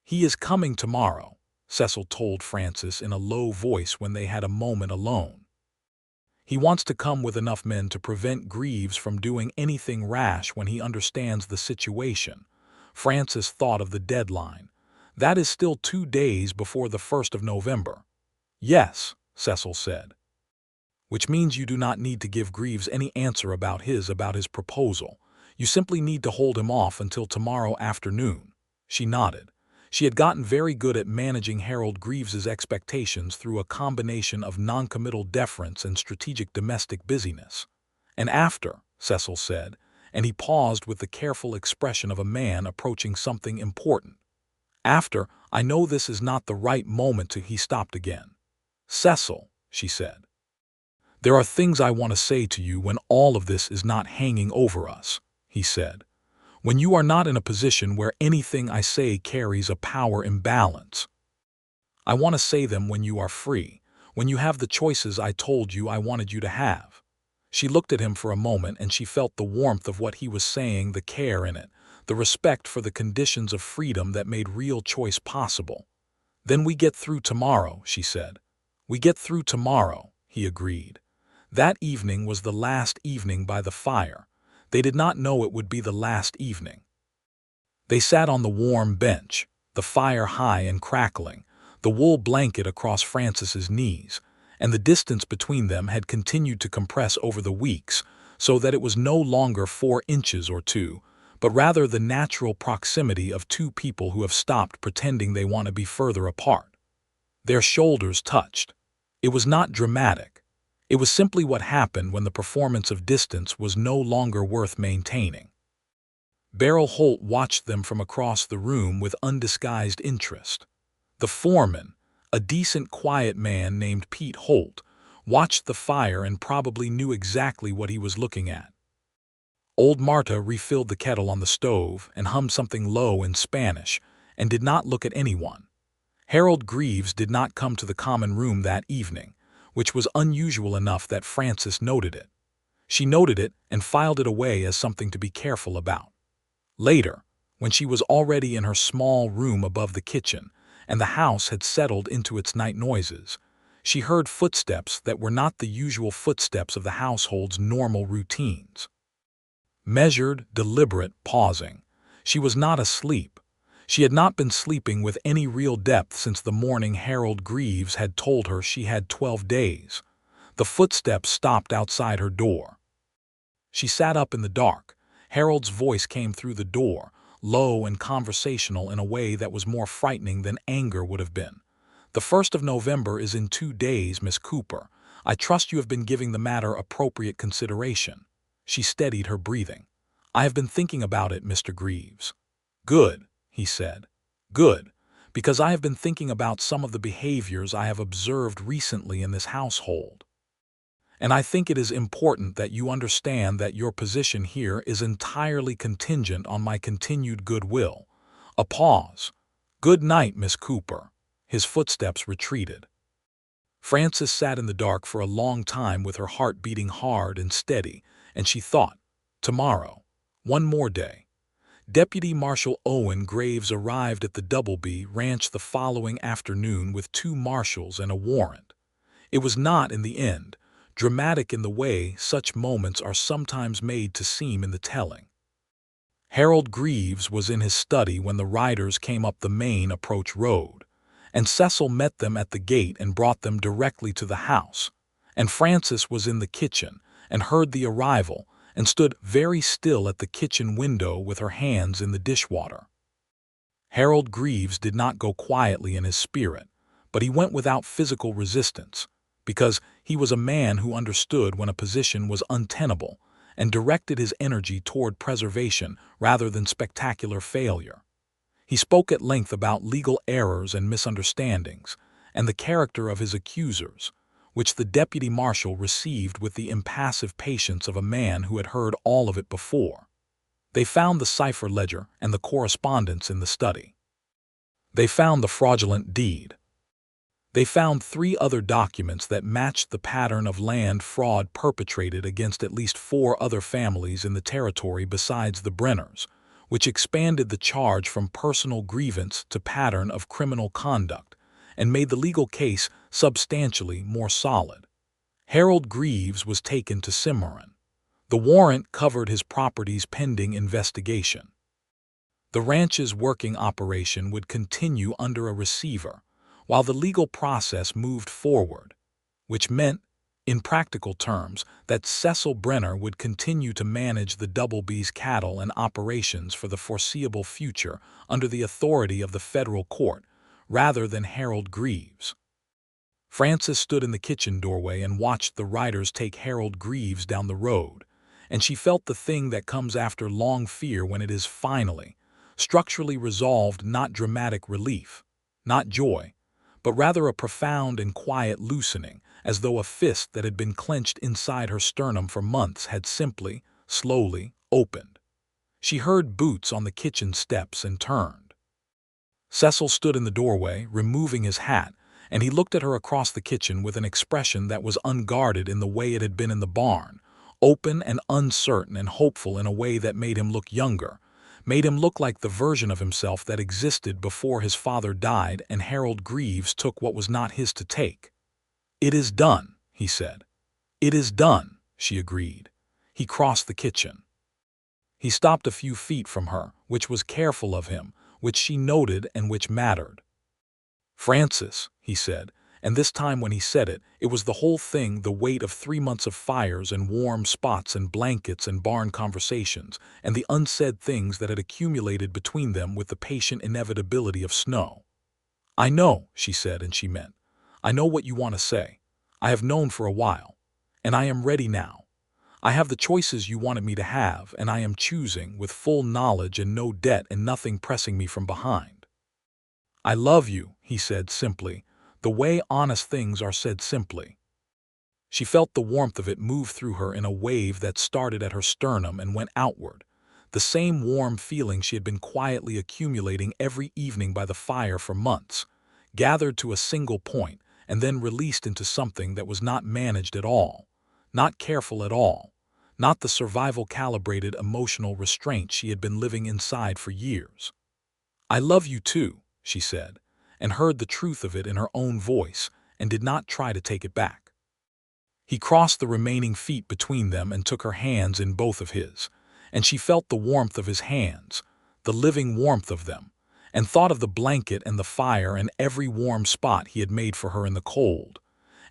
"He is coming tomorrow," Cecil told Frances in a low voice when they had a moment alone. "He wants to come with enough men to prevent Greaves from doing anything rash when he understands the situation." Frances thought of the deadline. "That is still 2 days before the 1st of November. "Yes," Cecil said. "Which means you do not need to give Greaves any answer about his proposal. You simply need to hold him off until tomorrow afternoon." She nodded. She had gotten very good at managing Harold Greaves's expectations through a combination of noncommittal deference and strategic domestic busyness. "And after," Cecil said, and he paused with the careful expression of a man approaching something important. "After, I know this is not the right moment to—" He stopped again. "Cecil," she said, "there are things I want to say to you when all of this is not hanging over us," he said. "When you are not in a position where anything I say carries a power imbalance. I want to say them when you are free, when you have the choices I told you I wanted you to have." She looked at him for a moment, and she felt the warmth of what he was saying, the care in it, the respect for the conditions of freedom that made real choice possible. "Then we get through tomorrow," she said. "We get through tomorrow," he agreed. That evening was the last evening by the fire. They did not know it would be the last evening. They sat on the warm bench, the fire high and crackling, the wool blanket across Frances's knees, and the distance between them had continued to compress over the weeks, so that it was no longer 4 inches or 2, but rather the natural proximity of two people who have stopped pretending they want to be further apart. Their shoulders touched. It was not dramatic. It was simply what happened when the performance of distance was no longer worth maintaining. Beryl Holt watched them from across the room with undisguised interest. The foreman, a decent, quiet man named Pete Holt, watched the fire and probably knew exactly what he was looking at. Old Marta refilled the kettle on the stove and hummed something low in Spanish, and did not look at anyone. Harold Greaves did not come to the common room that evening, which was unusual enough that Frances noted it. She noted it and filed it away as something to be careful about. Later, when she was already in her small room above the kitchen, and the house had settled into its night noises, she heard footsteps that were not the usual footsteps of the household's normal routines. Measured, deliberate, pausing. She was not asleep. She had not been sleeping with any real depth since the morning Harold Greaves had told her she had 12 days. The footsteps stopped outside her door. She sat up in the dark. Harold's voice came through the door, low and conversational in a way that was more frightening than anger would have been. "The 1st of November is in 2 days, Miss Cooper. I trust you have been giving the matter appropriate consideration." She steadied her breathing. "I have been thinking about it, Mr. Greaves." "Good," he said. "Good, because I have been thinking about some of the behaviors I have observed recently in this household. And I think it is important that you understand that your position here is entirely contingent on my continued goodwill." A pause. "Good night, Miss Cooper." His footsteps retreated. Frances sat in the dark for a long time with her heart beating hard and steady, and she thought, tomorrow, one more day. Deputy Marshal Owen Graves arrived at the Doubleby Ranch the following afternoon with 2 marshals and a warrant. It was not, in the end, dramatic in the way such moments are sometimes made to seem in the telling. Harold Greaves was in his study when the riders came up the main approach road, and Cecil met them at the gate and brought them directly to the house, and Frances was in the kitchen and heard the arrival and stood very still at the kitchen window with her hands in the dishwater. Harold Greaves did not go quietly in his spirit, but he went without physical resistance, because he was a man who understood when a position was untenable and directed his energy toward preservation rather than spectacular failure. He spoke at length about legal errors and misunderstandings, and the character of his accusers, which the deputy marshal received with the impassive patience of a man who had heard all of it before. They found the cipher ledger and the correspondence in the study. They found the fraudulent deed. They found 3 other documents that matched the pattern of land fraud perpetrated against at least 4 other families in the territory besides the Brenners, which expanded the charge from personal grievance to pattern of criminal conduct and made the legal case substantially more solid. Harold Greaves was taken to Cimarron. The warrant covered his properties pending investigation. The ranch's working operation would continue under a receiver, while the legal process moved forward, which meant, in practical terms, that Cecil Brenner would continue to manage the Doubleby's cattle and operations for the foreseeable future under the authority of the federal court, rather than Harold Greaves. Frances stood in the kitchen doorway and watched the riders take Harold Greaves down the road, and she felt the thing that comes after long fear when it is finally, structurally resolved, not dramatic relief, not joy, but rather a profound and quiet loosening, as though a fist that had been clenched inside her sternum for months had simply, slowly, opened. She heard boots on the kitchen steps and turned. Cecil stood in the doorway, removing his hat, and he looked at her across the kitchen with an expression that was unguarded in the way it had been in the barn, open and uncertain and hopeful in a way that made him look younger, made him look like the version of himself that existed before his father died and Harold Greaves took what was not his to take. "It is done," he said. "It is done," she agreed. He crossed the kitchen. He stopped a few feet from her, which was careful of him, which she noted and which mattered. "Frances," he said, And this time when he said it, it was the whole thing, the weight of 3 months of fires and warm spots and blankets and barn conversations, and the unsaid things that had accumulated between them with the patient inevitability of snow. "I know," she said, and she meant, "I know what you want to say. I have known for a while. And I am ready now. I have the choices you wanted me to have, and I am choosing with full knowledge and no debt and nothing pressing me from behind." "I love you," he said simply, the way honest things are said simply. She felt the warmth of it move through her in a wave that started at her sternum and went outward, the same warm feeling she had been quietly accumulating every evening by the fire for months, gathered to a single point and then released into something that was not managed at all, not careful at all, not the survival-calibrated emotional restraint she had been living inside for years. "I love you too," she said, and heard the truth of it in her own voice and did not try to take it back. He crossed the remaining feet between them and took her hands in both of his, and she felt the warmth of his hands, the living warmth of them, and thought of the blanket and the fire and every warm spot he had made for her in the cold,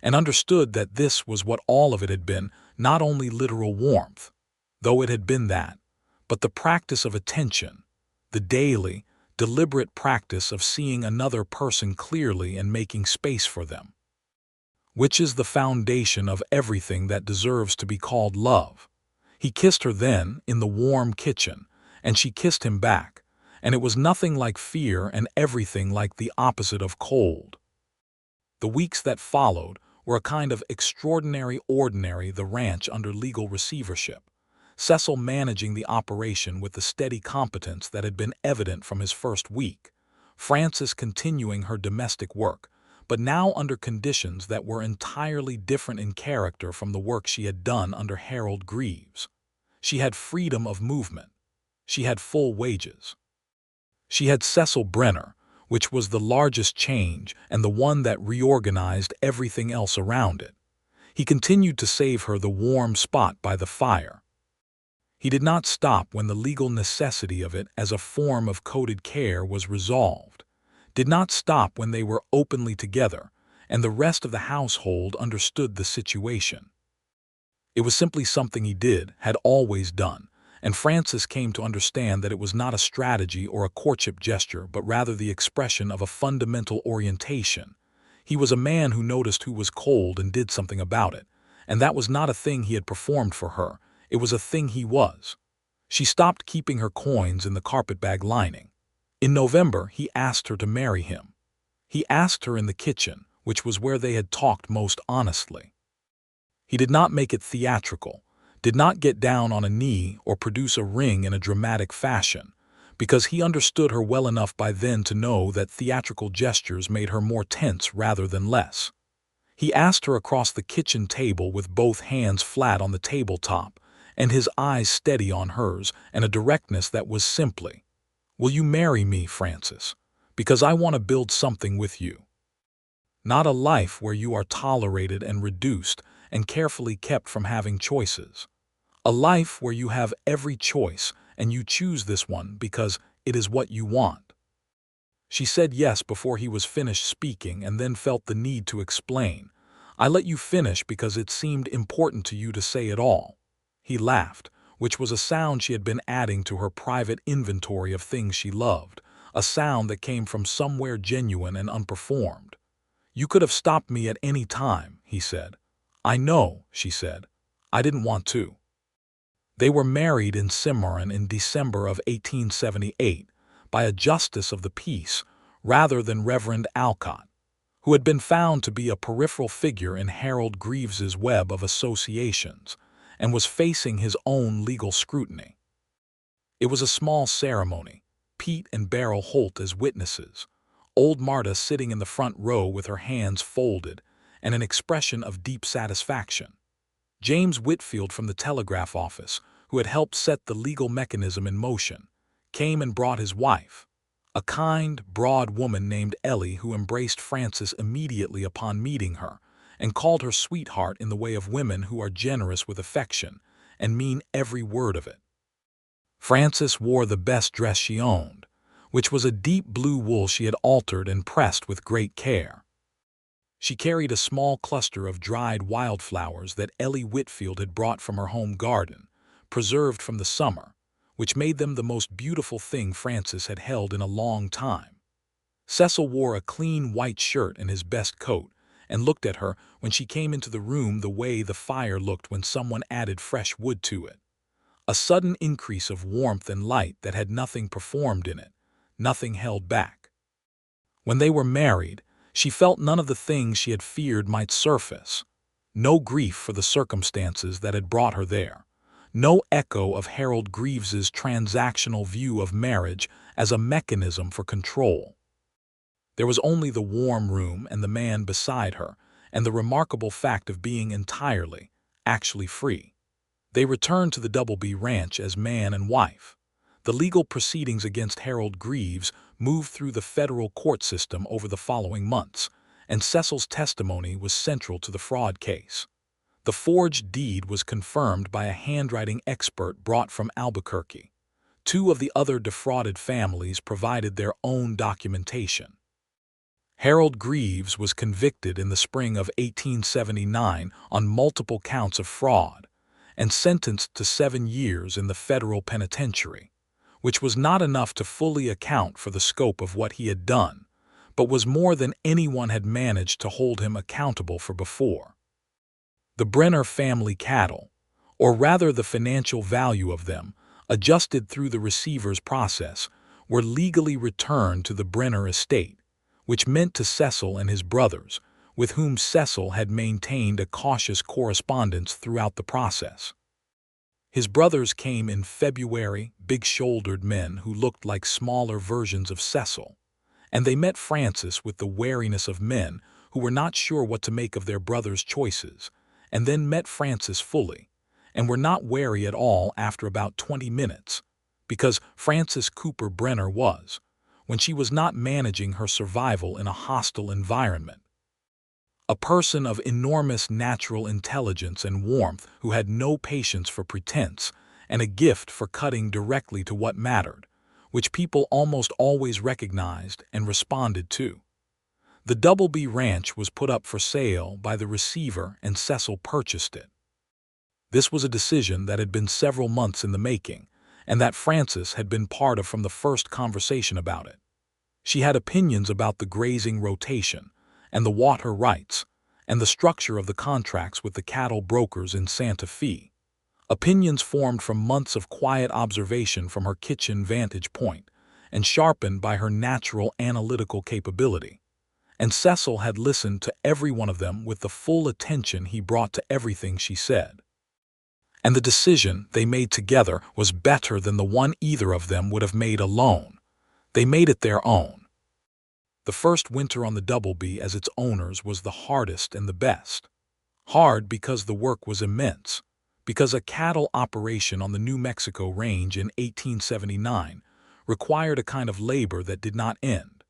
and understood that this was what all of it had been, not only literal warmth, though it had been that, but the practice of attention, the daily, deliberate practice of seeing another person clearly and making space for them, which is the foundation of everything that deserves to be called love. He kissed her then, in the warm kitchen, and she kissed him back, and it was nothing like fear and everything like the opposite of cold. The weeks that followed were a kind of extraordinary ordinary the ranch under legal receivership, Cecil managing the operation with the steady competence that had been evident from his first week, Frances continuing her domestic work, but now under conditions that were entirely different in character from the work she had done under Harold Greaves. She had freedom of movement. She had full wages. She had Cecil Brenner, which was the largest change and the one that reorganized everything else around it. He continued to save her the warm spot by the fire. He did not stop when the legal necessity of it as a form of coded care was resolved, did not stop when they were openly together, and the rest of the household understood the situation. It was simply something he did, had always done, and Frances came to understand that it was not a strategy or a courtship gesture, but rather the expression of a fundamental orientation. He was a man who noticed who was cold and did something about it, and that was not a thing he had performed for her, it was a thing he was. She stopped keeping her coins in the carpetbag lining. In November, he asked her to marry him. He asked her in the kitchen, which was where they had talked most honestly. He did not make it theatrical, did not get down on a knee or produce a ring in a dramatic fashion, because he understood her well enough by then to know that theatrical gestures made her more tense rather than less. He asked her across the kitchen table with both hands flat on the tabletop, and his eyes steady on hers, and a directness that was simply, "Will you marry me, Frances? Because I want to build something with you. Not a life where you are tolerated and reduced and carefully kept from having choices. A life where you have every choice and you choose this one because it is what you want." She said yes before he was finished speaking and then felt the need to explain. "I let you finish because it seemed important to you to say it all." He laughed, which was a sound she had been adding to her private inventory of things she loved, a sound that came from somewhere genuine and unperformed. "You could have stopped me at any time," he said. "I know," she said. "I didn't want to." They were married in Cimarron in December of 1878 by a justice of the peace rather than Reverend Alcott, who had been found to be a peripheral figure in Harold Greaves's web of associations, and was facing his own legal scrutiny. It was a small ceremony, Pete and Beryl Holt as witnesses, old Marta sitting in the front row with her hands folded and an expression of deep satisfaction. James Whitfield from the telegraph office, who had helped set the legal mechanism in motion, came and brought his wife, a kind, broad woman named Ellie, who embraced Frances immediately upon meeting her and called her sweetheart in the way of women who are generous with affection and mean every word of it. Frances wore the best dress she owned, which was a deep blue wool she had altered and pressed with great care. She carried a small cluster of dried wildflowers that Ellie Whitfield had brought from her home garden, preserved from the summer, which made them the most beautiful thing Francis had held in a long time. Cecil wore a clean white shirt and his best coat, and looked at her when she came into the room the way the fire looked when someone added fresh wood to it. A sudden increase of warmth and light that had nothing performed in it, nothing held back. When they were married, she felt none of the things she had feared might surface. No grief for the circumstances that had brought her there. No echo of Harold Greaves's transactional view of marriage as a mechanism for control. There was only the warm room and the man beside her, and the remarkable fact of being entirely, actually free. They returned to the Doubleby Ranch as man and wife. The legal proceedings against Harold Greaves moved through the federal court system over the following months, and Cecil's testimony was central to the fraud case. The forged deed was confirmed by a handwriting expert brought from Albuquerque. Two of the other defrauded families provided their own documentation. Harold Greaves was convicted in the spring of 1879 on multiple counts of fraud and sentenced to 7 years in the federal penitentiary, which was not enough to fully account for the scope of what he had done, but was more than anyone had managed to hold him accountable for before. The Brenner family cattle, or rather the financial value of them, adjusted through the receiver's process, were legally returned to the Brenner estate, which meant to Cecil and his brothers, with whom Cecil had maintained a cautious correspondence throughout the process. His brothers came in February, big-shouldered men who looked like smaller versions of Cecil, and they met Francis with the wariness of men who were not sure what to make of their brother's choices, and then met Francis fully, and were not wary at all after about 20 minutes, because Frances Cooper Brenner was, when she was not managing her survival in a hostile environment. A person of enormous natural intelligence and warmth who had no patience for pretense and a gift for cutting directly to what mattered, which people almost always recognized and responded to. The Doubleby Ranch was put up for sale by the receiver and Cecil purchased it. This was a decision that had been several months in the making, and that Frances had been part of from the first conversation about it. She had opinions about the grazing rotation, and the water rights, and the structure of the contracts with the cattle brokers in Santa Fe. Opinions formed from months of quiet observation from her kitchen vantage point, and sharpened by her natural analytical capability. And Cecil had listened to every one of them with the full attention he brought to everything she said. And the decision they made together was better than the one either of them would have made alone. They made it their own. The first winter on the Doubleby as its owners was the hardest and the best. Hard because the work was immense, because a cattle operation on the New Mexico range in 1879 required a kind of labor that did not end,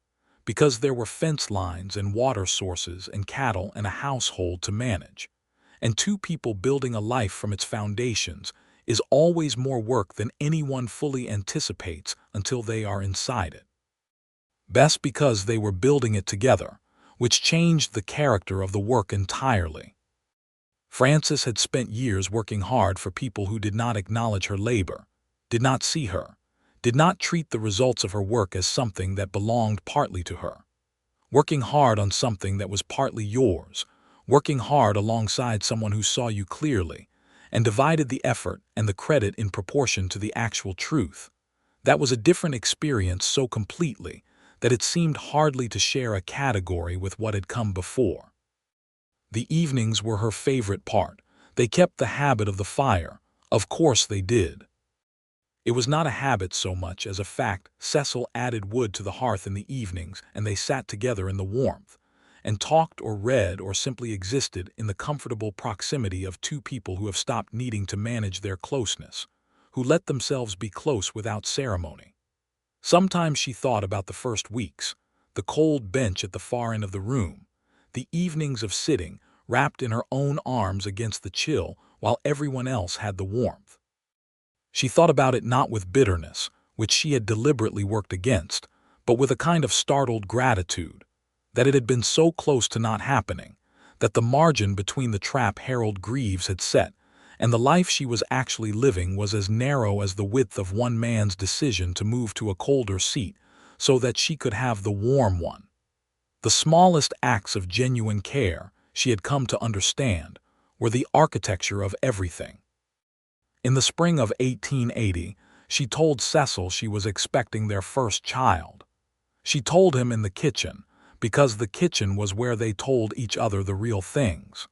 because there were fence lines and water sources and cattle and a household to manage, and two people building a life from its foundations is always more work than anyone fully anticipates until they are inside it. Best because they were building it together, which changed the character of the work entirely. Frances had spent years working hard for people who did not acknowledge her labor, did not see her, did not treat the results of her work as something that belonged partly to her. Working hard on something that was partly yours, working hard alongside someone who saw you clearly, and divided the effort and the credit in proportion to the actual truth. That was a different experience so completely that it seemed hardly to share a category with what had come before. The evenings were her favorite part. They kept the habit of the fire. Of course they did. It was not a habit so much as a fact. Cecil added wood to the hearth in the evenings, and they sat together in the warmth, and talked or read or simply existed in the comfortable proximity of two people who have stopped needing to manage their closeness, who let themselves be close without ceremony. Sometimes she thought about the first weeks, the cold bench at the far end of the room, the evenings of sitting, wrapped in her own arms against the chill while everyone else had the warmth. She thought about it not with bitterness, which she had deliberately worked against, but with a kind of startled gratitude, that it had been so close to not happening, that the margin between the trap Harold Greaves had set and the life she was actually living was as narrow as the width of one man's decision to move to a colder seat so that she could have the warm one. The smallest acts of genuine care, she had come to understand, were the architecture of everything. In the spring of 1880, she told Cecil she was expecting their first child. She told him in the kitchen, because the kitchen was where they told each other the real things.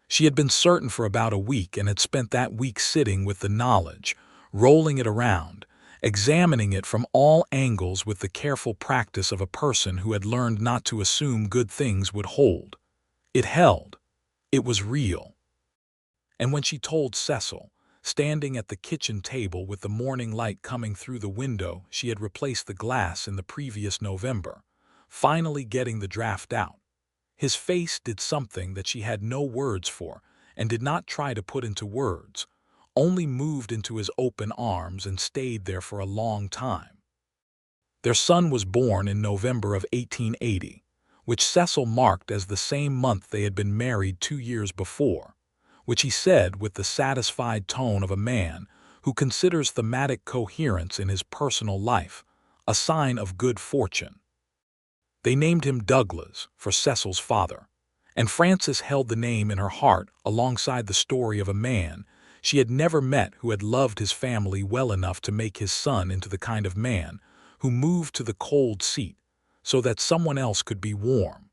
She had been certain for about a week and had spent that week sitting with the knowledge, rolling it around, examining it from all angles with the careful practice of a person who had learned not to assume good things would hold. It held. It was real. And when she told Cecil, standing at the kitchen table with the morning light coming through the window, she had replaced the glass in the previous November, finally getting the draft out, his face did something that she had no words for and did not try to put into words, only moved into his open arms and stayed there for a long time. Their son was born in November of 1880, which Cecil marked as the same month they had been married 2 years before, which he said with the satisfied tone of a man who considers thematic coherence in his personal life a sign of good fortune. They named him Douglas for Cecil's father, and Frances held the name in her heart alongside the story of a man she had never met who had loved his family well enough to make his son into the kind of man who moved to the cold seat so that someone else could be warm.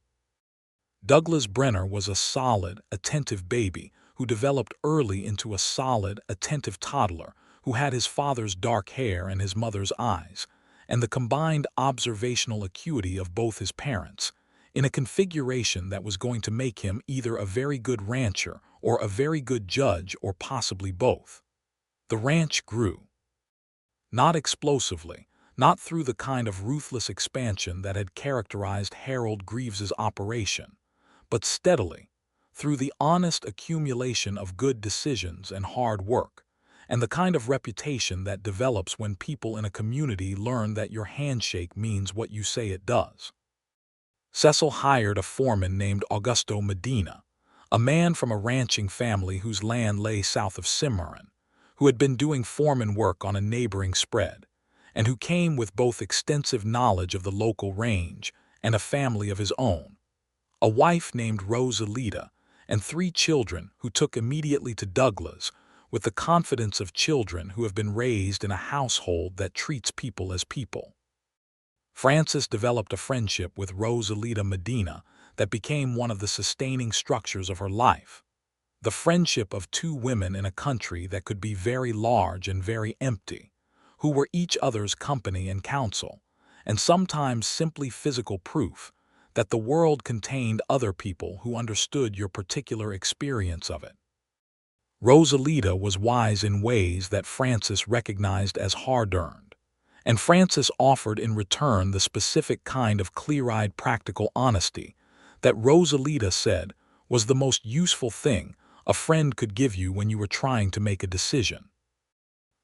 Douglas Brenner was a solid, attentive baby who developed early into a solid, attentive toddler who had his father's dark hair and his mother's eyes, and the combined observational acuity of both his parents, in a configuration that was going to make him either a very good rancher or a very good judge or possibly both. The ranch grew. Not explosively, not through the kind of ruthless expansion that had characterized Harold Greaves's operation, but steadily, through the honest accumulation of good decisions and hard work, and the kind of reputation that develops when people in a community learn that your handshake means what you say it does. Cecil hired a foreman named Augusto Medina, a man from a ranching family whose land lay south of Cimarron, who had been doing foreman work on a neighboring spread, and who came with both extensive knowledge of the local range and a family of his own, a wife named Rosalita, and 3 children who took immediately to Douglas with the confidence of children who have been raised in a household that treats people as people. Frances developed a friendship with Rosalita Medina that became one of the sustaining structures of her life. The friendship of 2 women in a country that could be very large and very empty, who were each other's company and counsel, and sometimes simply physical proof that the world contained other people who understood your particular experience of it. Rosalita was wise in ways that Frances recognized as hard-earned, and Frances offered in return the specific kind of clear-eyed practical honesty that Rosalita said was the most useful thing a friend could give you when you were trying to make a decision.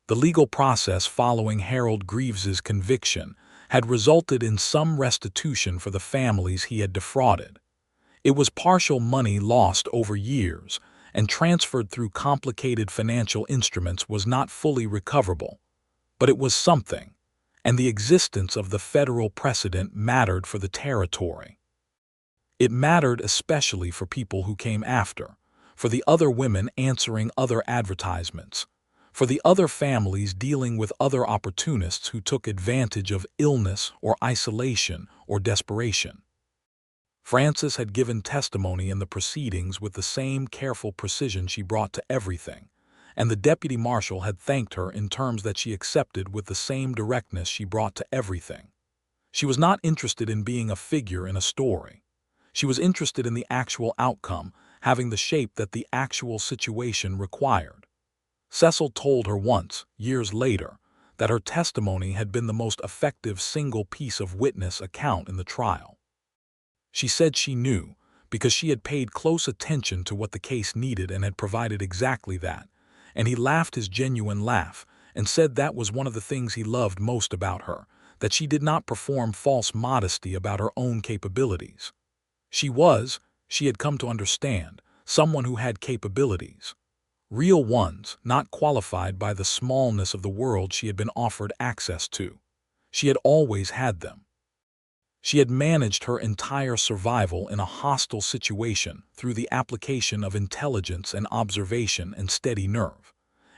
The legal process following Harold Greaves's conviction had resulted in some restitution for the families he had defrauded. It was partial money lost over years, and transferred through complicated financial instruments was not fully recoverable, but it was something, and the existence of the federal precedent mattered for the territory. It mattered especially for people who came after, for the other women answering other advertisements, for the other families dealing with other opportunists who took advantage of illness or isolation or desperation. Frances had given testimony in the proceedings with the same careful precision she brought to everything, and the deputy marshal had thanked her in terms that she accepted with the same directness she brought to everything. She was not interested in being a figure in a story. She was interested in the actual outcome, having the shape that the actual situation required. Cecil told her once, years later, that her testimony had been the most effective single piece of witness account in the trial. She said she knew, because she had paid close attention to what the case needed and had provided exactly that, and he laughed his genuine laugh and said that was one of the things he loved most about her, that she did not perform false modesty about her own capabilities. She had come to understand, someone who had capabilities. Real ones, not qualified by the smallness of the world she had been offered access to. She had always had them. She had managed her entire survival in a hostile situation through the application of intelligence and observation and steady nerve.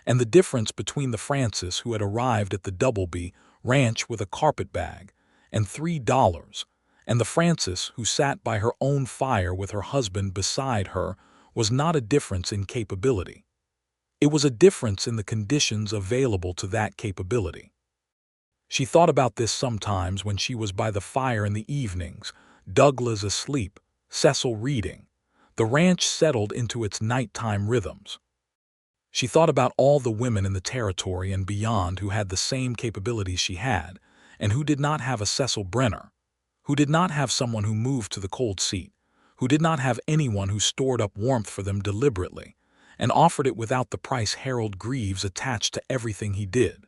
And the difference between the Frances who had arrived at the Doubleby ranch with a carpetbag and $3, and the Frances who sat by her own fire with her husband beside her, was not a difference in capability. It was a difference in the conditions available to that capability. She thought about this sometimes when she was by the fire in the evenings, Douglas asleep, Cecil reading. The ranch settled into its nighttime rhythms. She thought about all the women in the territory and beyond who had the same capabilities she had, and who did not have a Cecil Brenner, who did not have someone who moved to the cold seat, who did not have anyone who stored up warmth for them deliberately, and offered it without the price Harold Greaves attached to everything he did.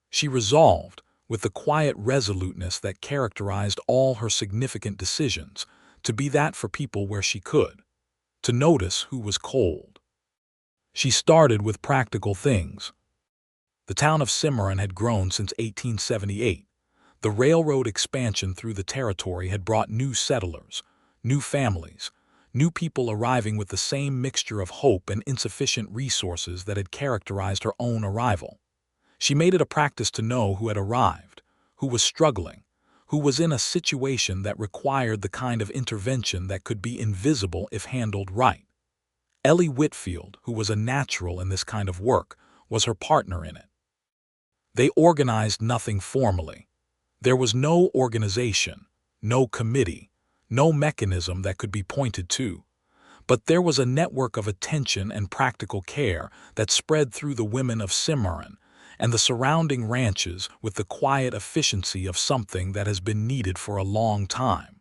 She resolved, with the quiet resoluteness that characterized all her significant decisions, to be that for people where she could, to notice who was cold. She started with practical things. The town of Cimarron had grown since 1878. The railroad expansion through the territory had brought new settlers, new families, new people arriving with the same mixture of hope and insufficient resources that had characterized her own arrival. She made it a practice to know who had arrived, who was struggling, who was in a situation that required the kind of intervention that could be invisible if handled right. Ellie Whitfield, who was a natural in this kind of work, was her partner in it. They organized nothing formally. There was no organization, no committee, no mechanism that could be pointed to. But there was a network of attention and practical care that spread through the women of Cimarron and the surrounding ranches with the quiet efficiency of something that has been needed for a long time.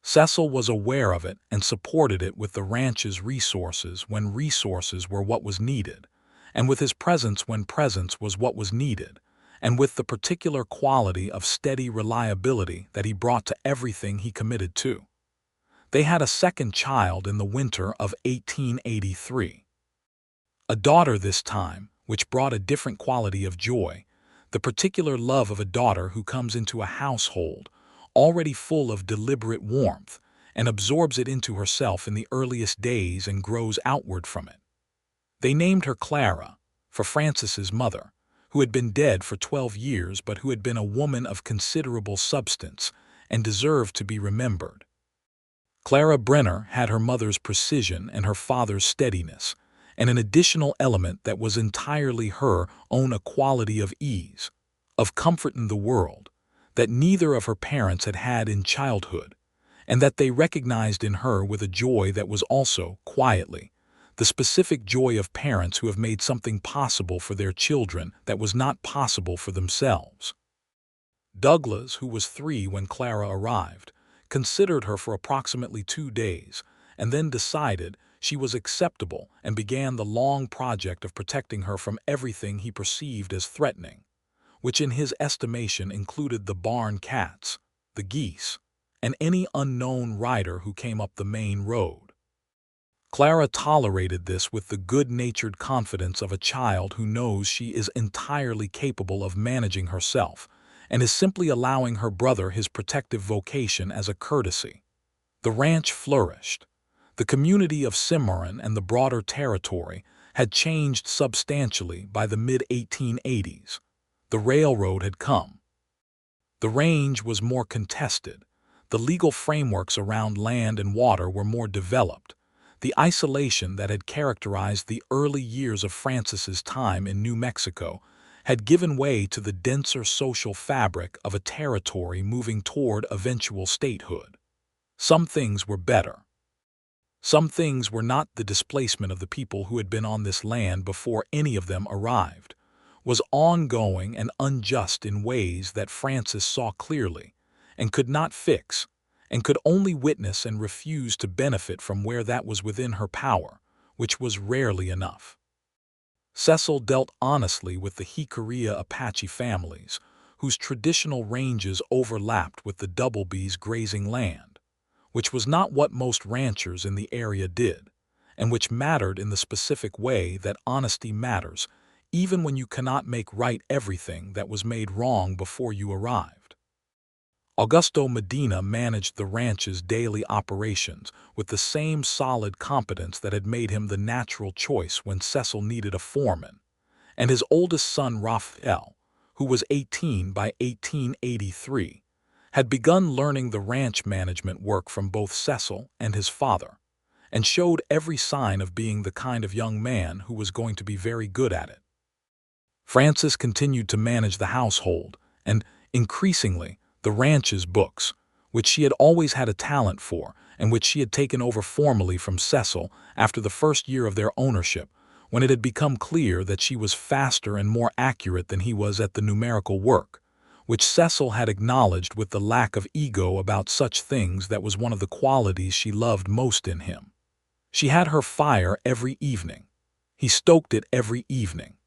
Cecil was aware of it and supported it with the ranch's resources when resources were what was needed, and with his presence when presence was what was needed, and with the particular quality of steady reliability that he brought to everything he committed to. They had a second child in the winter of 1883. A daughter this time, which brought a different quality of joy, the particular love of a daughter who comes into a household already full of deliberate warmth and absorbs it into herself in the earliest days and grows outward from it. They named her Clara, for Frances's mother, who had been dead for 12 years but who had been a woman of considerable substance and deserved to be remembered. Clara Brenner had her mother's precision and her father's steadiness, and an additional element that was entirely her own, a quality of ease, of comfort in the world, that neither of her parents had had in childhood, and that they recognized in her with a joy that was also, quietly, the specific joy of parents who have made something possible for their children that was not possible for themselves. Douglas, who was 3 when Clara arrived, considered her for approximately 2 days, and then decided she was acceptable and began the long project of protecting her from everything he perceived as threatening, which in his estimation included the barn cats, the geese, and any unknown rider who came up the main road. Clara tolerated this with the good-natured confidence of a child who knows she is entirely capable of managing herself and is simply allowing her brother his protective vocation as a courtesy. The ranch flourished. The community of Cimarron and the broader territory had changed substantially by the mid-1880s. The railroad had come. The range was more contested. The legal frameworks around land and water were more developed. The isolation that had characterized the early years of Frances's time in New Mexico had given way to the denser social fabric of a territory moving toward eventual statehood. Some things were better. Some things were not. The displacement of the people who had been on this land before any of them arrived was ongoing and unjust in ways that Frances saw clearly and could not fix, and could only witness and refuse to benefit from where that was within her power, which was rarely enough. Cecil dealt honestly with the Jicarilla Apache families, whose traditional ranges overlapped with the Doublebees' grazing land, which was not what most ranchers in the area did, and which mattered in the specific way that honesty matters, even when you cannot make right everything that was made wrong before you arrived. Augusto Medina managed the ranch's daily operations with the same solid competence that had made him the natural choice when Cecil needed a foreman, and his oldest son Raphael, who was 18 by 1883, had begun learning the ranch management work from both Cecil and his father, and showed every sign of being the kind of young man who was going to be very good at it. Frances continued to manage the household, and, increasingly, the ranch's books, which she had always had a talent for and which she had taken over formally from Cecil after the first year of their ownership, when it had become clear that she was faster and more accurate than he was at the numerical work, which Cecil had acknowledged with the lack of ego about such things that was one of the qualities she loved most in him. She had her fire every evening. He stoked it every evening.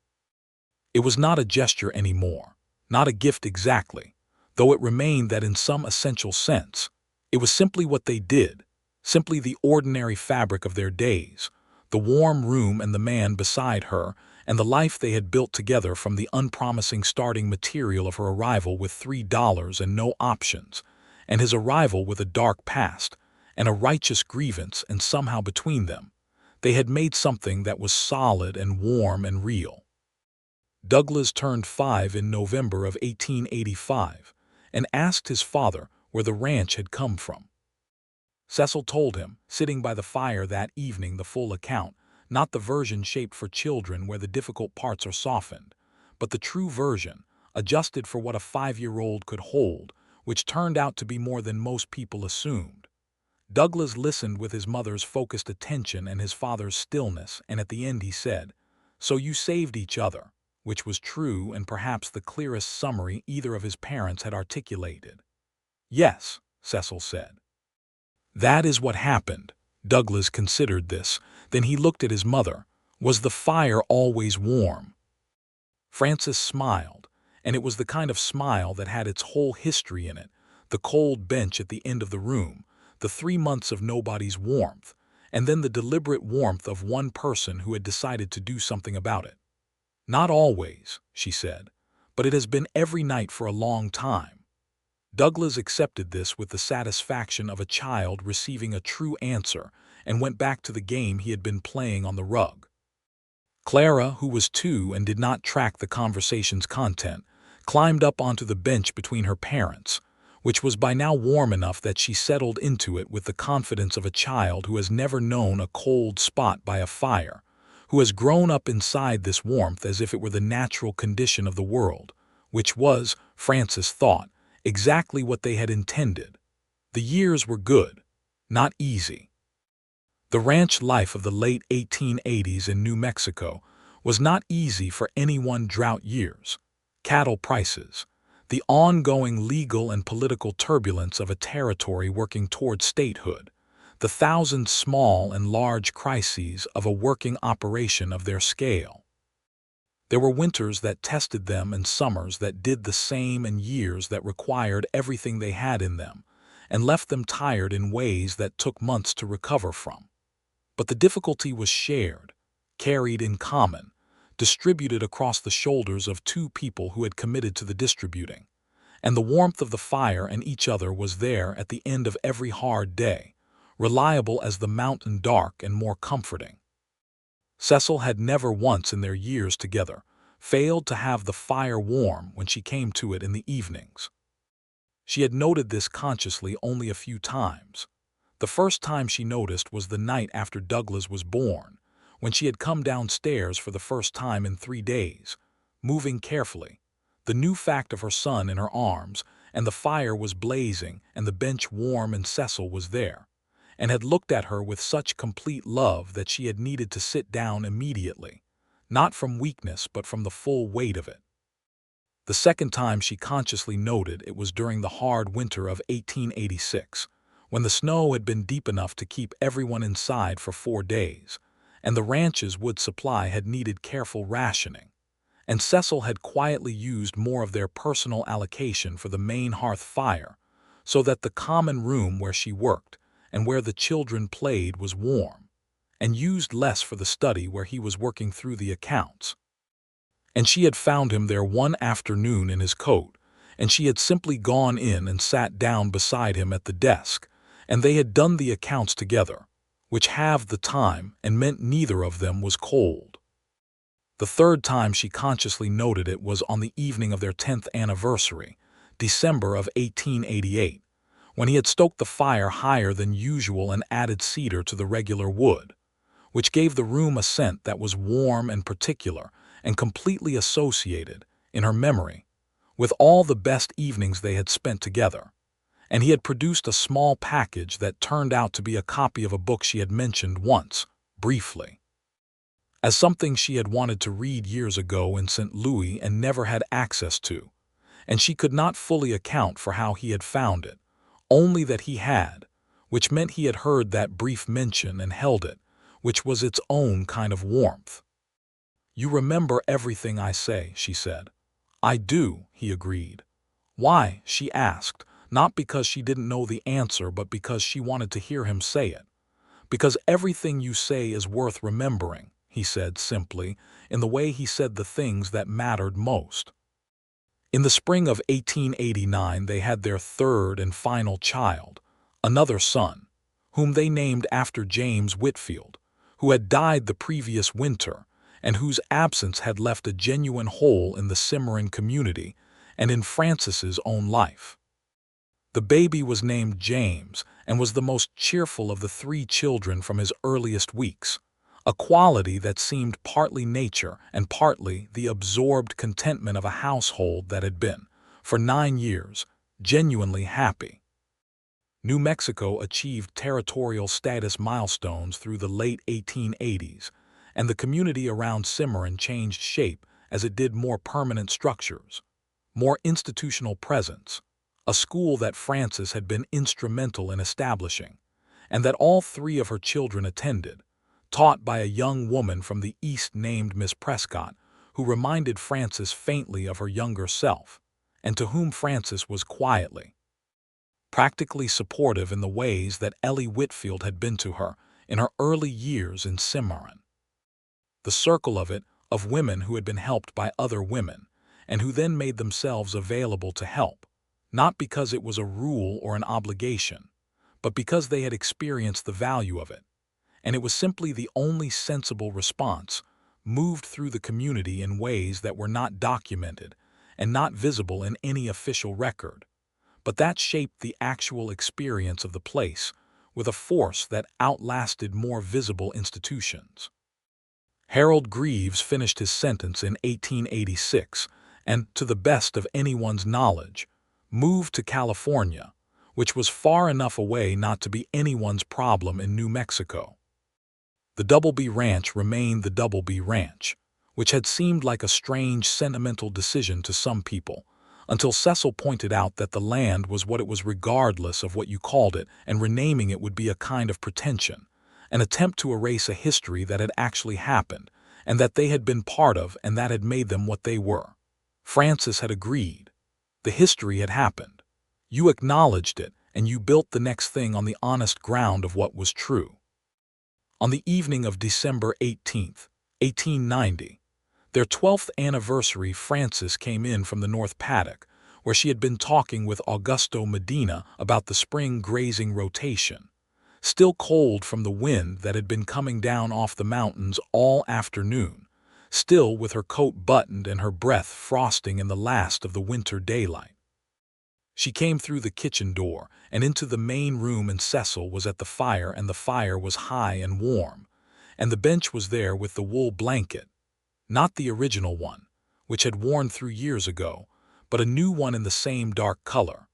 It was not a gesture anymore, not a gift exactly, though it remained that in some essential sense. It was simply what they did, simply the ordinary fabric of their days, the warm room and the man beside her, and the life they had built together from the unpromising starting material of her arrival with $3 and no options, and his arrival with a dark past, and a righteous grievance, and somehow between them, they had made something that was solid and warm and real. Douglas turned 5 in November of 1885 and asked his father where the ranch had come from. Cecil told him, sitting by the fire that evening, the full account, not the version shaped for children where the difficult parts are softened, but the true version, adjusted for what a 5-year-old could hold, which turned out to be more than most people assumed. Douglas listened with his mother's focused attention and his father's stillness, and at the end he said, "So you saved each other," which was true and perhaps the clearest summary either of his parents had articulated. "Yes," Cecil said. "That is what happened." Douglas considered this. Then he looked at his mother. Was the fire always warm? Frances smiled, and it was the kind of smile that had its whole history in it, the cold bench at the end of the room, the 3 months of nobody's warmth, and then the deliberate warmth of one person who had decided to do something about it. "Not always," she said, "but it has been every night for a long time." Douglas accepted this with the satisfaction of a child receiving a true answer and went back to the game he had been playing on the rug. Clara, who was 2 and did not track the conversation's content, climbed up onto the bench between her parents, which was by now warm enough that she settled into it with the confidence of a child who has never known a cold spot by a fire, who has grown up inside this warmth as if it were the natural condition of the world, which was, Frances thought, exactly what they had intended. The years were good, not easy. The ranch life of the late 1880s in New Mexico was not easy for any one drought years. Cattle prices, the ongoing legal and political turbulence of a territory working toward statehood, the thousand small and large crises of a working operation of their scale. There were winters that tested them and summers that did the same and years that required everything they had in them and left them tired in ways that took months to recover from. But the difficulty was shared, carried in common, distributed across the shoulders of 2 people who had committed to the distributing, and the warmth of the fire and each other was there at the end of every hard day, reliable as the mountain dark and more comforting. Cecil had never once in their years together failed to have the fire warm when she came to it in the evenings. She had noted this consciously only a few times. The first time she noticed was the night after Douglas was born, when she had come downstairs for the first time in 3 days, moving carefully, the new fact of her son in her arms, and the fire was blazing and the bench warm and Cecil was there, and had looked at her with such complete love that she had needed to sit down immediately, not from weakness but from the full weight of it. The second time she consciously noted it was during the hard winter of 1886, when the snow had been deep enough to keep everyone inside for 4 days, and the ranch's wood supply had needed careful rationing, and Cecil had quietly used more of their personal allocation for the main hearth fire, so that the common room where she worked and where the children played was warm, and used less for the study where he was working through the accounts. And she had found him there one afternoon in his coat, and she had simply gone in and sat down beside him at the desk, and they had done the accounts together, which halved the time and meant neither of them was cold. The third time she consciously noted it was on the evening of their 10th anniversary, December of 1888, when he had stoked the fire higher than usual and added cedar to the regular wood, which gave the room a scent that was warm and particular and completely associated, in her memory, with all the best evenings they had spent together. And he had produced a small package that turned out to be a copy of a book she had mentioned once, briefly, as something she had wanted to read years ago in St. Louis and never had access to, and she could not fully account for how he had found it, only that he had, which meant he had heard that brief mention and held it, which was its own kind of warmth. "You remember everything I say," she said. "I do," he agreed. "Why?" she asked, not because she didn't know the answer but because she wanted to hear him say it. "Because everything you say is worth remembering," he said simply, in the way he said the things that mattered most. In the spring of 1889 they had their third and final child, another son, whom they named after James Whitfield, who had died the previous winter and whose absence had left a genuine hole in the Cimarron community and in Francis's own life. The baby was named James and was the most cheerful of the three children from his earliest weeks, a quality that seemed partly nature and partly the absorbed contentment of a household that had been, for 9 years, genuinely happy. New Mexico achieved territorial status milestones through the late 1880s, and the community around Cimarron changed shape as it did more permanent structures, more institutional presence, a school that Frances had been instrumental in establishing, and that all three of her children attended, taught by a young woman from the East named Miss Prescott, who reminded Frances faintly of her younger self, and to whom Frances was quietly, practically supportive in the ways that Ellie Whitfield had been to her in her early years in Cimarron. The circle of women who had been helped by other women, and who then made themselves available to help, not because it was a rule or an obligation, but because they had experienced the value of it, and it was simply the only sensible response, moved through the community in ways that were not documented and not visible in any official record, but that shaped the actual experience of the place with a force that outlasted more visible institutions. Harold Greaves finished his sentence in 1886 and, to the best of anyone's knowledge, moved to California, which was far enough away not to be anyone's problem in New Mexico. The Double B Ranch remained the Double B Ranch, which had seemed like a strange sentimental decision to some people, until Cecil pointed out that the land was what it was regardless of what you called it, and renaming it would be a kind of pretension, an attempt to erase a history that had actually happened, and that they had been part of and that had made them what they were. Frances had agreed. The history had happened. You acknowledged it, and you built the next thing on the honest ground of what was true. On the evening of December 18th, 1890, their 12th anniversary, Frances came in from the North Paddock, where she had been talking with Augusto Medina about the spring grazing rotation, still cold from the wind that had been coming down off the mountains all afternoon, still with her coat buttoned and her breath frosting in the last of the winter daylight. She came through the kitchen door and into the main room, and Cecil was at the fire, and the fire was high and warm, and the bench was there with the wool blanket, not the original one, which had worn through years ago, but a new one in the same dark color,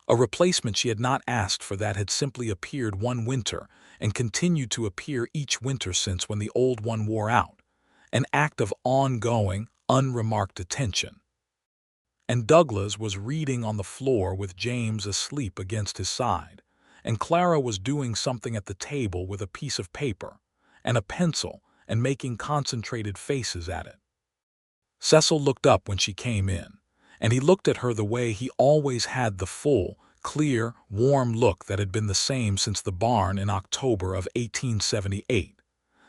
a replacement she had not asked for that had simply appeared one winter and continued to appear each winter since when the old one wore out, an act of ongoing, unremarked attention. And Douglas was reading on the floor with James asleep against his side, and Clara was doing something at the table with a piece of paper and a pencil and making concentrated faces at it. Cecil looked up when she came in, and he looked at her the way he always had, the full, clear, warm look that had been the same since the barn in October of 1878,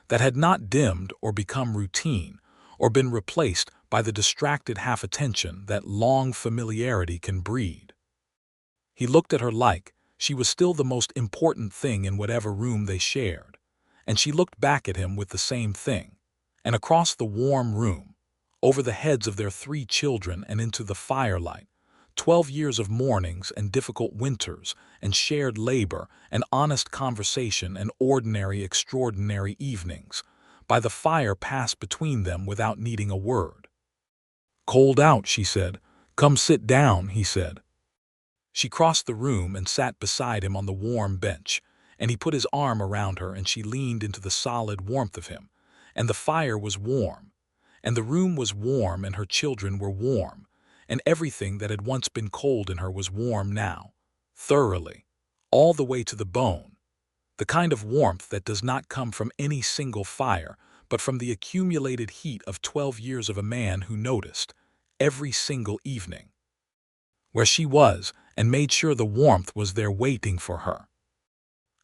that had not dimmed or become routine, or been replaced by the distracted half-attention that long familiarity can breed. He looked at her like she was still the most important thing in whatever room they shared, and she looked back at him with the same thing, and across the warm room, over the heads of their 3 children and into the firelight, 12 years of mornings and difficult winters and shared labor and honest conversation and ordinary extraordinary evenings, by the fire passed between them without needing a word. "Cold out," she said. "Come sit down," he said. She crossed the room and sat beside him on the warm bench, and he put his arm around her and she leaned into the solid warmth of him, and the fire was warm, and the room was warm, and her children were warm, and everything that had once been cold in her was warm now, thoroughly, all the way to the bone, the kind of warmth that does not come from any single fire, but from the accumulated heat of 12 years of a man who noticed, every single evening, where she was and made sure the warmth was there waiting for her.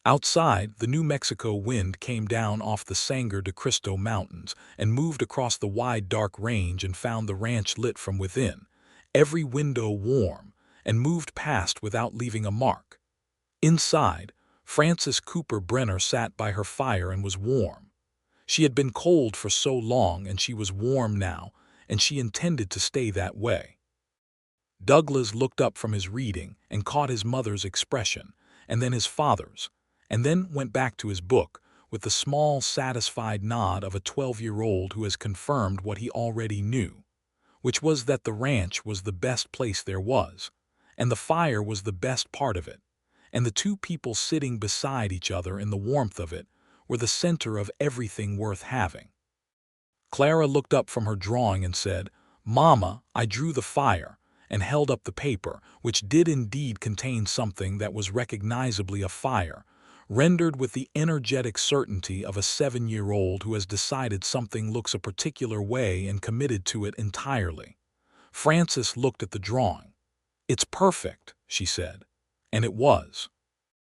Outside, the New Mexico wind came down off the Sangre de Cristo Mountains and moved across the wide dark range and found the ranch lit from within, every window warm, and moved past without leaving a mark. Inside, Frances Cooper Brenner sat by her fire and was warm. She had been cold for so long, and she was warm now, and she intended to stay that way. Douglas looked up from his reading and caught his mother's expression, and then his father's, and then went back to his book with the small, satisfied nod of a 12-year-old who has confirmed what he already knew, which was that the ranch was the best place there was, and the fire was the best part of it, and the 2 people sitting beside each other in the warmth of it were the center of everything worth having. Clara looked up from her drawing and said, "Mama, I drew the fire," and held up the paper, which did indeed contain something that was recognizably a fire, rendered with the energetic certainty of a 7-year-old who has decided something looks a particular way and committed to it entirely. Frances looked at the drawing. "It's perfect," she said. And it was.